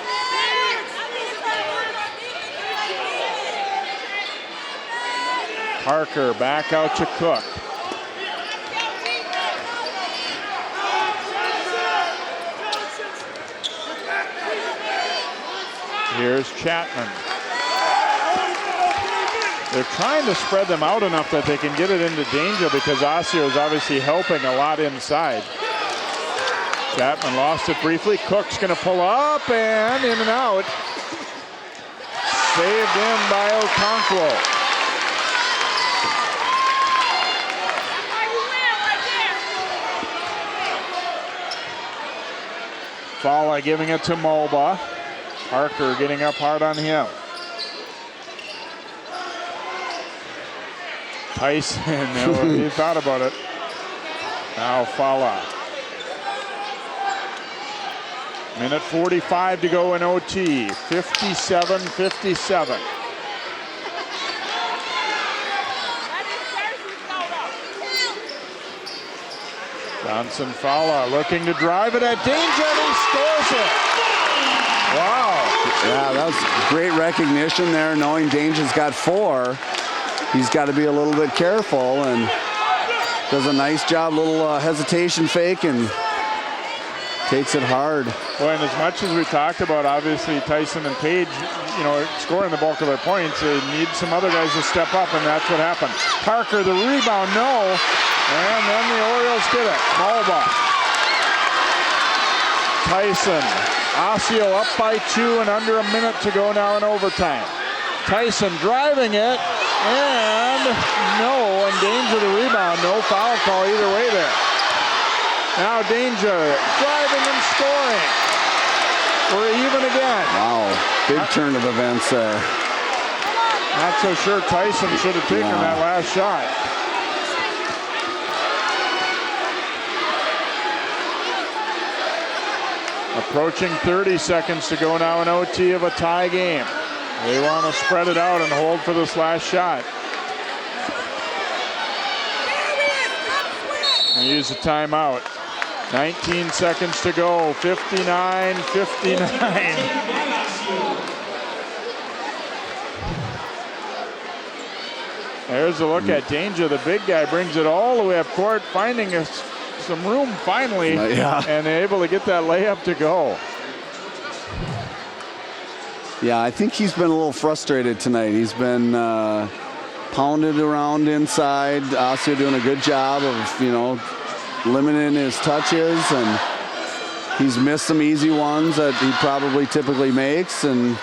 Parker back out to Cook. Here's Chapman. They're trying to spread them out enough that they can get it into danger, because Osseo is obviously helping a lot inside. Chapman lost it briefly. Cook's going to pull up and in and out. Saved in by Okonkwo. Fala giving it to Mulba. Parker getting up hard on him. Tyson, he thought about it. Now Fala. Minute 45 to go in OT. 57-57. Johnson Fala looking to drive it at danger, and he scores it. Wow. Yeah, that was great recognition there, knowing Danger's got 4. He's got to be a little bit careful, and does a nice job, little hesitation fake, and takes it hard. Well, and as much as we talked about, obviously, Tyson and Page, scoring the bulk of their points, they need some other guys to step up, and that's what happened. Parker, the rebound, no. And then the Orioles get it. Mulba. Tyson. Osseo up by 2 and under a minute to go now in overtime. Tyson driving it, and no, and danger the rebound. No foul call either way there. Now Danger driving and scoring. We're even again. Wow, big turn of events there. Not so sure Tyson should have taken that last shot. Approaching 30 seconds to go now in OT of a tie game. They want to spread it out and hold for this last shot. And use the timeout. 19 seconds to go. 59-59. There's a look at Danger. The big guy brings it all the way up court, finding some room finally, and able to get that layup to go. Yeah, I think he's been a little frustrated tonight. He's been pounded around inside. Osseo doing a good job of, limiting his touches, and he's missed some easy ones that he probably typically makes, and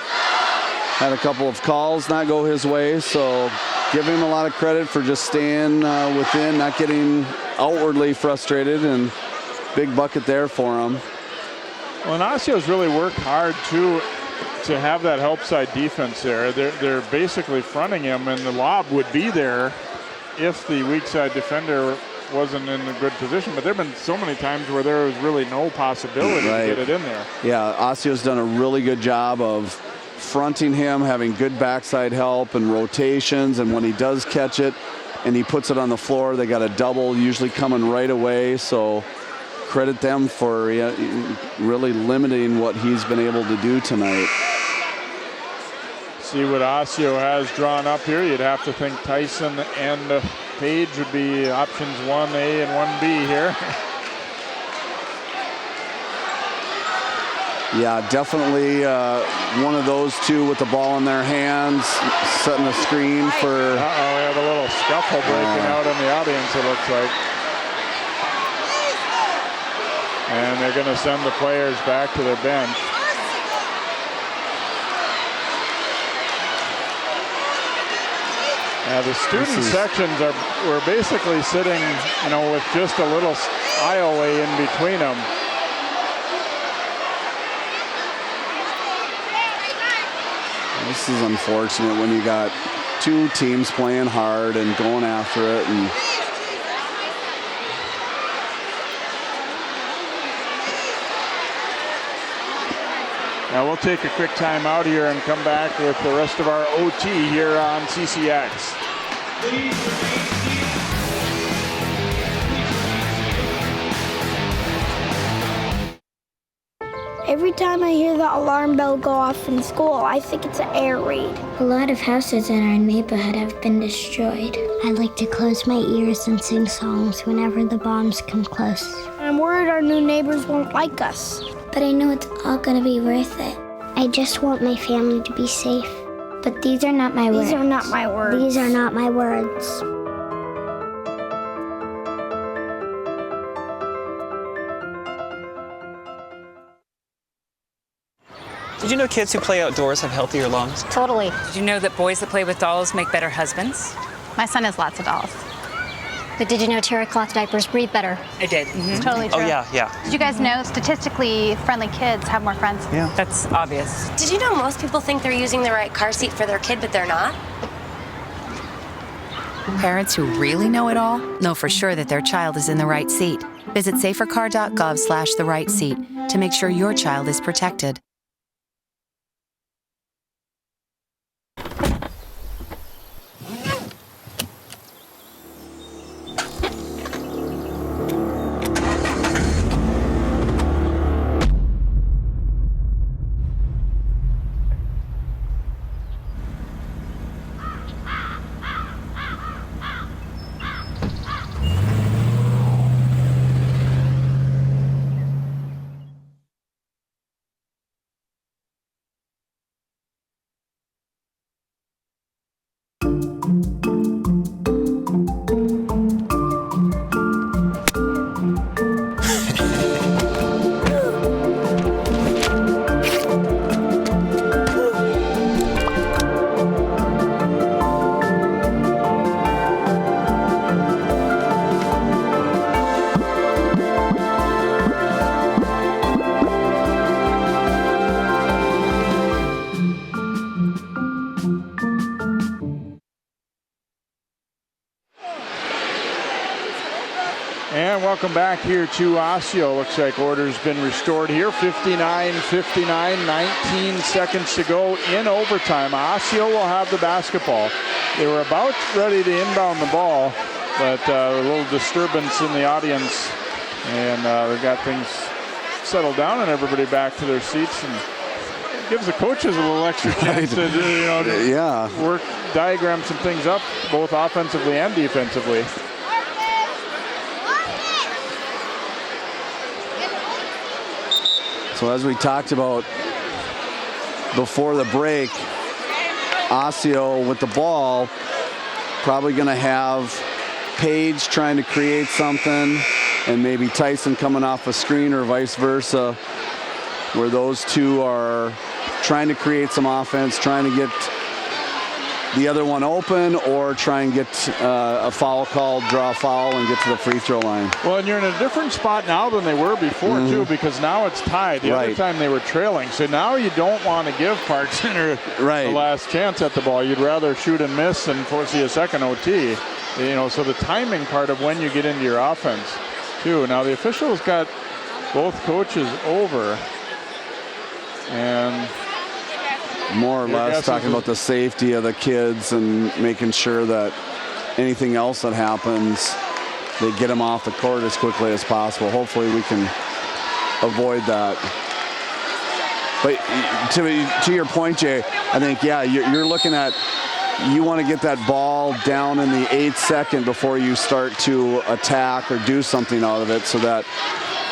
had a couple of calls not go his way. So give him a lot of credit for just staying within, not getting outwardly frustrated, and big bucket there for him. Well, and Osseo's really worked hard too to have that help side defense there. They're basically fronting him, and the lob would be there if the weak side defender wasn't in a good position. But there have been so many times where there was really no possibility to get it in there. Yeah, Osseo's done a really good job of fronting him, having good backside help and rotations, and when he does catch it and he puts it on the floor, they got a double usually coming right away. So credit them for really limiting what he's been able to do tonight. See what Osseo has drawn up here. You'd have to think Tyson and Page would be options 1A and 1B here. Yeah, definitely one of those two with the ball in their hands, setting a screen for... Uh-oh, we have a little scuffle breaking out in the audience, it looks like. And they're going to send the players back to their bench. The student sections were basically sitting, with just a little aisleway in between them. This is unfortunate when you got two teams playing hard and going after it. And now we'll take a quick time out here and come back with the rest of our OT here on CCX. Every time I hear the alarm bell go off in school, I think it's an air raid. A lot of houses in our neighborhood have been destroyed. I like to close my ears and sing songs whenever the bombs come close. I'm worried our new neighbors won't like us. But I know it's all gonna be worth it. I just want my family to be safe. But these are not my words. These are not my words. These are not my words. Did you know kids who play outdoors have healthier lungs? Totally. Did you know that boys that play with dolls make better husbands? My son has lots of dolls. But did you know terry cloth diapers breathe better? I did. It's totally true. Oh, yeah. Did you guys know statistically friendly kids have more friends? Yeah. That's obvious. Did you know most people think they're using the right car seat for their kid, but they're not? Parents who really know it all know for sure that their child is in the right seat. Visit safercar.gov/the right seat to make sure your child is protected. welcome back here to Osseo. Looks like order's been restored here. 59-59, 19 seconds to go in overtime. Osseo will have the basketball. They were about ready to inbound the ball, but a little disturbance in the audience, and they've got things settled down and everybody back to their seats, and it gives the coaches a little extra chance to work, diagram some things up, both offensively and defensively. So as we talked about before the break, Osseo with the ball, probably going to have Page trying to create something and maybe Tyson coming off a screen or vice versa, where those two are trying to create some offense, trying to get the other one open, or try and get a foul called, draw a foul, and get to the free throw line. Well, and you're in a different spot now than they were before, too, because now it's tied. The other time they were trailing. So now you don't want to give Park Center the last chance at the ball. You'd rather shoot and miss and foresee a second OT. You know, so the timing part of when you get into your offense, too. Now the officials got both coaches over, and more or less talking about the safety of the kids and making sure that anything else that happens, they get them off the court as quickly as possible. Hopefully we can avoid that. But to your point, Jay, I think, you're looking at, you want to get that ball down in the 8th second before you start to attack or do something out of it, so that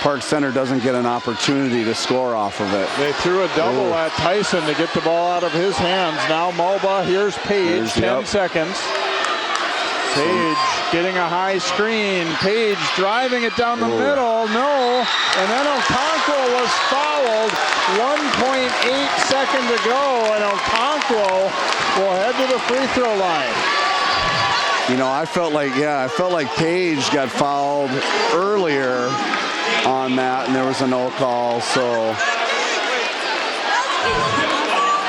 Park Center doesn't get an opportunity to score off of it. They threw a double at Tyson to get the ball out of his hands. Now Mulba, here's Page, 10 seconds. Page getting a high screen. Page driving it down the middle, no. And then Okonkwo was fouled. 1.8 seconds to go, and Okonkwo will head to the free throw line. You know, I felt like Page got fouled earlier on that, and there was a no call, so.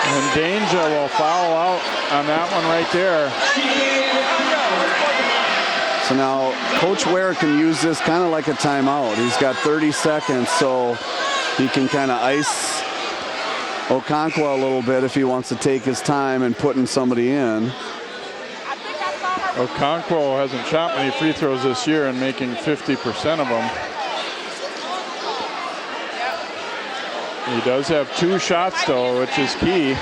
And Danger will foul out on that one right there. So now Coach Ware can use this kind of like a timeout. He's got 30 seconds, so he can kind of ice Okonkwo a little bit if he wants to take his time and putting somebody in. Okonkwo hasn't shot many free throws this year and making 50% of them. He does have 2 shots, though, which is key.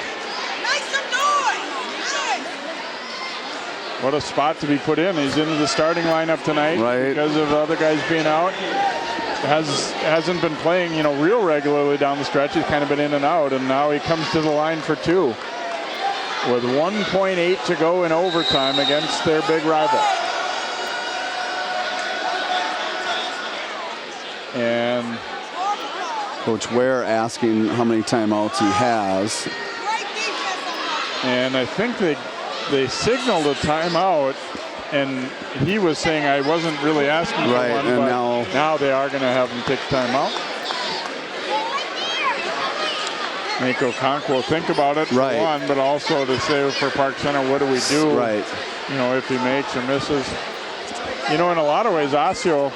What a spot to be put in. He's into the starting lineup tonight because of other guys being out. Hasn't been playing, real regularly down the stretch. He's kind of been in and out, and now he comes to the line for 2 with 1.8 to go in overtime against their big rival. And Coach Ware asking how many timeouts he has. And I think they signaled a timeout, and he was saying I wasn't really asking for one, and but now they are going to have him take timeout. Make Okonkwo think about it for one, but also to say for Park Center, what do we do? If he makes or misses. In a lot of ways, Osseo,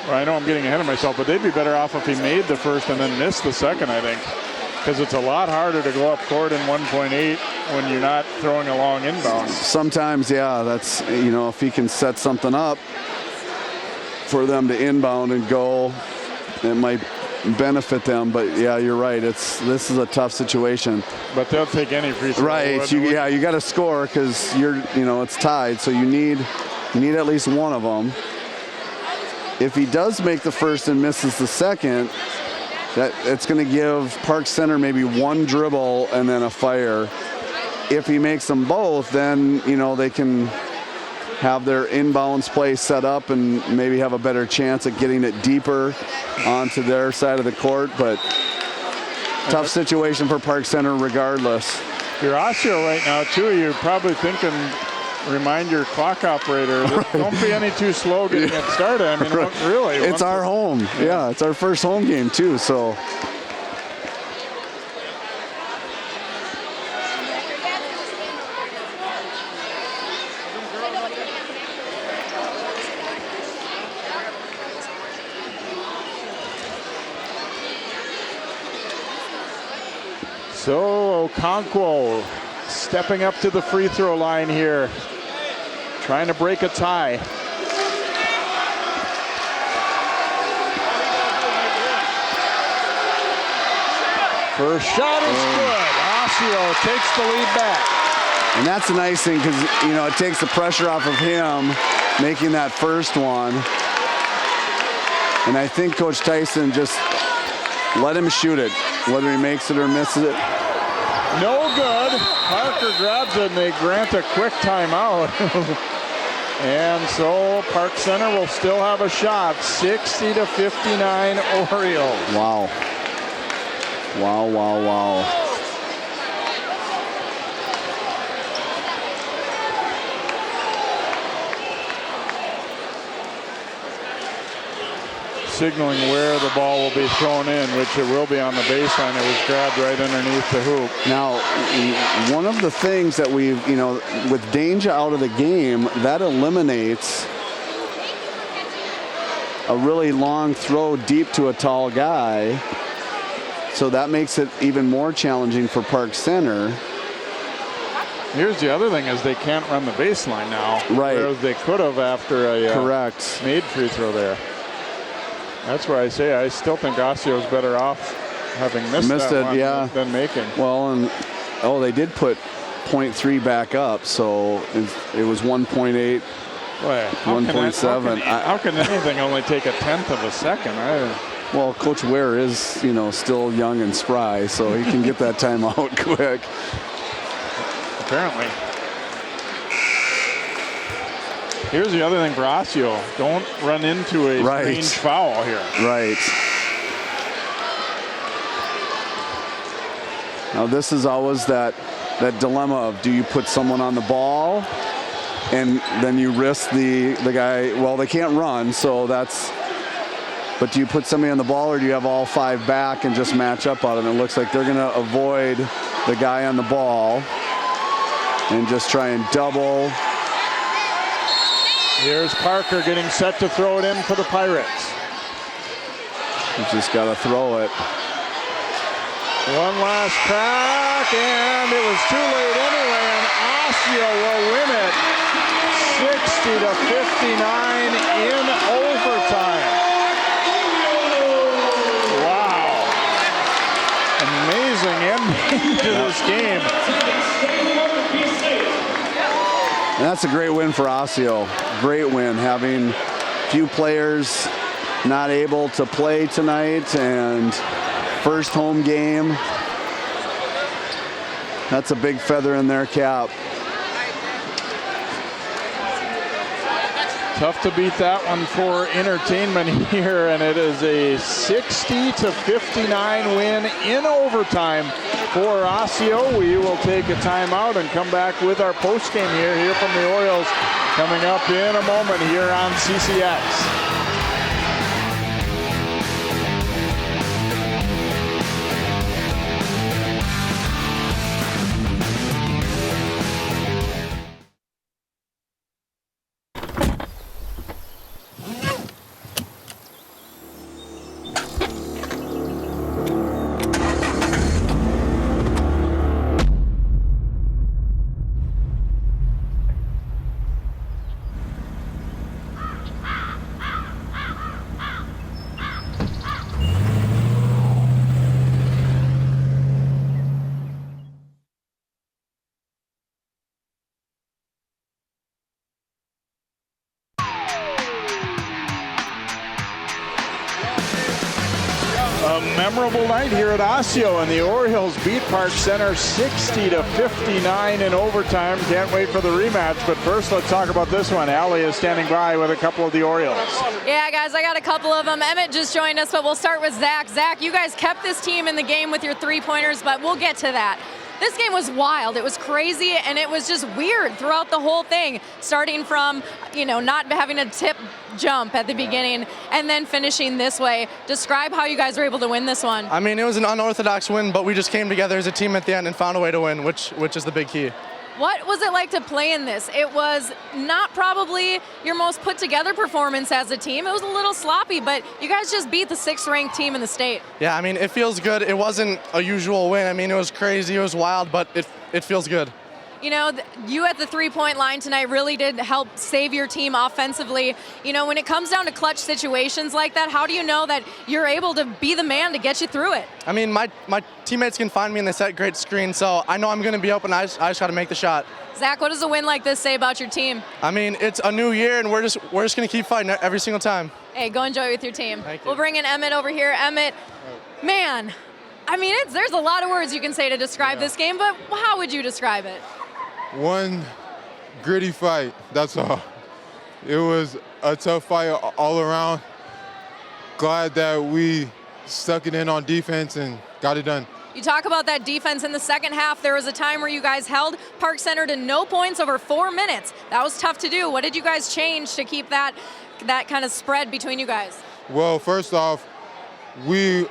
I know I'm getting ahead of myself, but they'd be better off if he made the first and then missed the second, I think. Because it's a lot harder to go up court in 1.8 when you're not throwing a long inbound. Sometimes, that's, if he can set something up for them to inbound and go, it might benefit them. But, you're right. This is a tough situation. But they'll take any free throw. You got to score because it's tied. So you need at least one of them. If he does make the first and misses the second, it's going to give Park Center maybe one dribble and then a fire. If he makes them both, then, they can have their inbounds play set up and maybe have a better chance at getting it deeper onto their side of the court. But tough situation for Park Center regardless. If you're Osseo right now, too, you're probably thinking, remind your clock operator, don't be any too slow getting it started. I mean, really. It's our home. It's our first home game, too, so. So Okonkwo stepping up to the free throw line here, trying to break a tie. First shot is good. Osseo takes the lead back. And that's a nice thing because, you know, it takes the pressure off of him making that first one. And I think Coach Tyson just let him shoot it, whether he makes it or misses it. No good. Parker grabs it and they grant a quick timeout. And so Park Center will still have a shot. 60-59 Orioles. Wow. Wow, wow, wow. Signaling where the ball will be thrown in, which it will be on the baseline. It was grabbed right underneath the hoop. Now, one of the things that we've, you know, with Danger out of the game, that eliminates a really long throw deep to a tall guy. So that makes it even more challenging for Park Center. Here's the other thing is they can't run the baseline now. Right. Whereas they could have after a correct made free throw there. That's where I say I still think Osseo's better off having missed that one than making. Well, and they did put 0.3 back up, so it was 1.8, 1.7. How can anything only take a tenth of a second? Well, Coach Ware is, you know, still young and spry, so he can get that time out quick. Apparently. Here's the other thing for Osseo. Don't run into a strange foul here. Right. Now this is always that dilemma of, do you put someone on the ball and then you risk the guy, well, they can't run, so that's, but do you put somebody on the ball or do you have all five back and just match up on them? It looks like they're going to avoid the guy on the ball and just try and double. Here's Parker getting set to throw it in for the Pirates. You just got to throw it. One last crack, and it was too late anyway, and Osseo will win it 60-59 in overtime. Wow. Amazing ending to this game. And that's a great win for Osseo. Great win, having few players not able to play tonight and first home game. That's a big feather in their cap. Tough to beat that one for entertainment here, and it is a 60-59 win in overtime for Osseo. We will take a timeout and come back with our postgame here from the Orioles coming up in a moment here on CCX. Memorable night here at Osseo, and the Orioles beat Park Center 60-59 in overtime. Can't wait for the rematch, but first let's talk about this one. Allie is standing by with a couple of the Orioles. Yeah, guys, I got a couple of them. Emmett just joined us, but we'll start with Zach. Zach, you guys kept this team in the game with your three-pointers, but we'll get to that. This game was wild. It was crazy, and it was just weird throughout the whole thing, starting from, you know, not having a tip jump at the beginning and then finishing this way. Describe how you guys were able to win this one. I mean, it was an unorthodox win, but we just came together as a team at the end and found a way to win, which is the big key. What was it like to play in this? It was not probably your most put together performance as a team. It was a little sloppy, but you guys just beat the 6th ranked team in the state. Yeah, I mean, it feels good. It wasn't a usual win. I mean, it was crazy, it was wild, but it feels good. You know, you at the three-point line tonight really did help save your team offensively. You know, when it comes down to clutch situations like that, how do you know that you're able to be the man to get you through it? I mean, my teammates can find me and they set great screens, so I know I'm going to be open. I just got to make the shot. Zach, what does a win like this say about your team? I mean, it's a new year, and we're just going to keep fighting every single time. Hey, go enjoy with your team. Thank you. We'll bring in Emmett over here. Emmett, man, I mean, there's a lot of words you can say to describe this game, but how would you describe it? One gritty fight, that's all. It was a tough fight all around. Glad that we stuck it in on defense and got it done. You talk about that defense in the second half. There was a time where you guys held Park Center to no points over 4 minutes. That was tough to do. What did you guys change to keep that kind of spread between you guys? Well, first off, we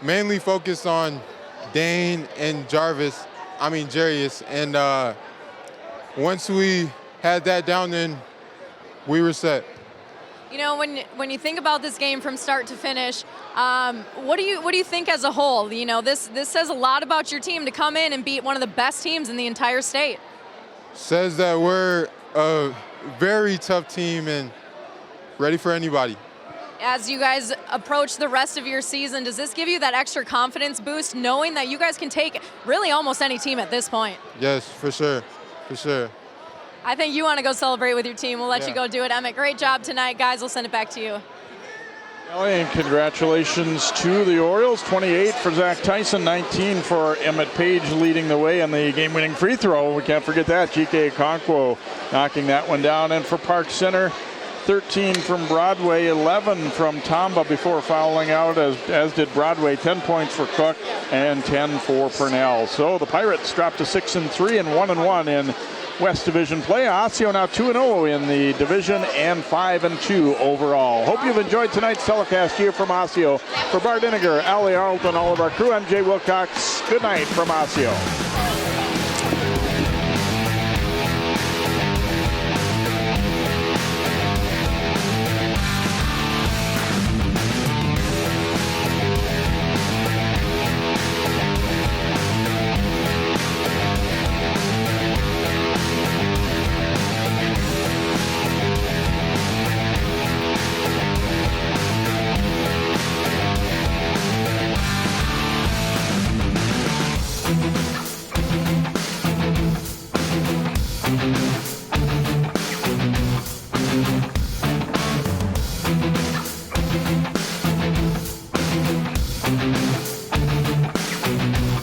mainly focused on Dane and Jarius, and once we had that down, then we were set. You know, when you think about this game from start to finish, what do you think as a whole? You know, this says a lot about your team to come in and beat one of the best teams in the entire state. Says that we're a very tough team and ready for anybody. As you guys approach the rest of your season, does this give you that extra confidence boost knowing that you guys can take really almost any team at this point? Yes, for sure, for sure. I think you want to go celebrate with your team. We'll let you go do it. Emmett, great job tonight. Guys, we'll send it back to you. And congratulations to the Orioles. 28 for Zach Tyson, 19 for Emmett Page, leading the way on the game-winning free throw. We can't forget that. G.K. Okonkwo knocking that one down. And for Park Center, 13 from Broadway, 11 from Tomba before fouling out, as did Broadway. 10 points for Cook and 10 for Purnell. So the Pirates dropped to 6-3 and 1-1 in West Division play. Osseo now 2-0 in the division and 5-2 overall. Hope you've enjoyed tonight's telecast here from Osseo. For Bart Iniger, Ali Arlton, all of our crew, I'm Jay Wilcox. Good night from Osseo. Thank you.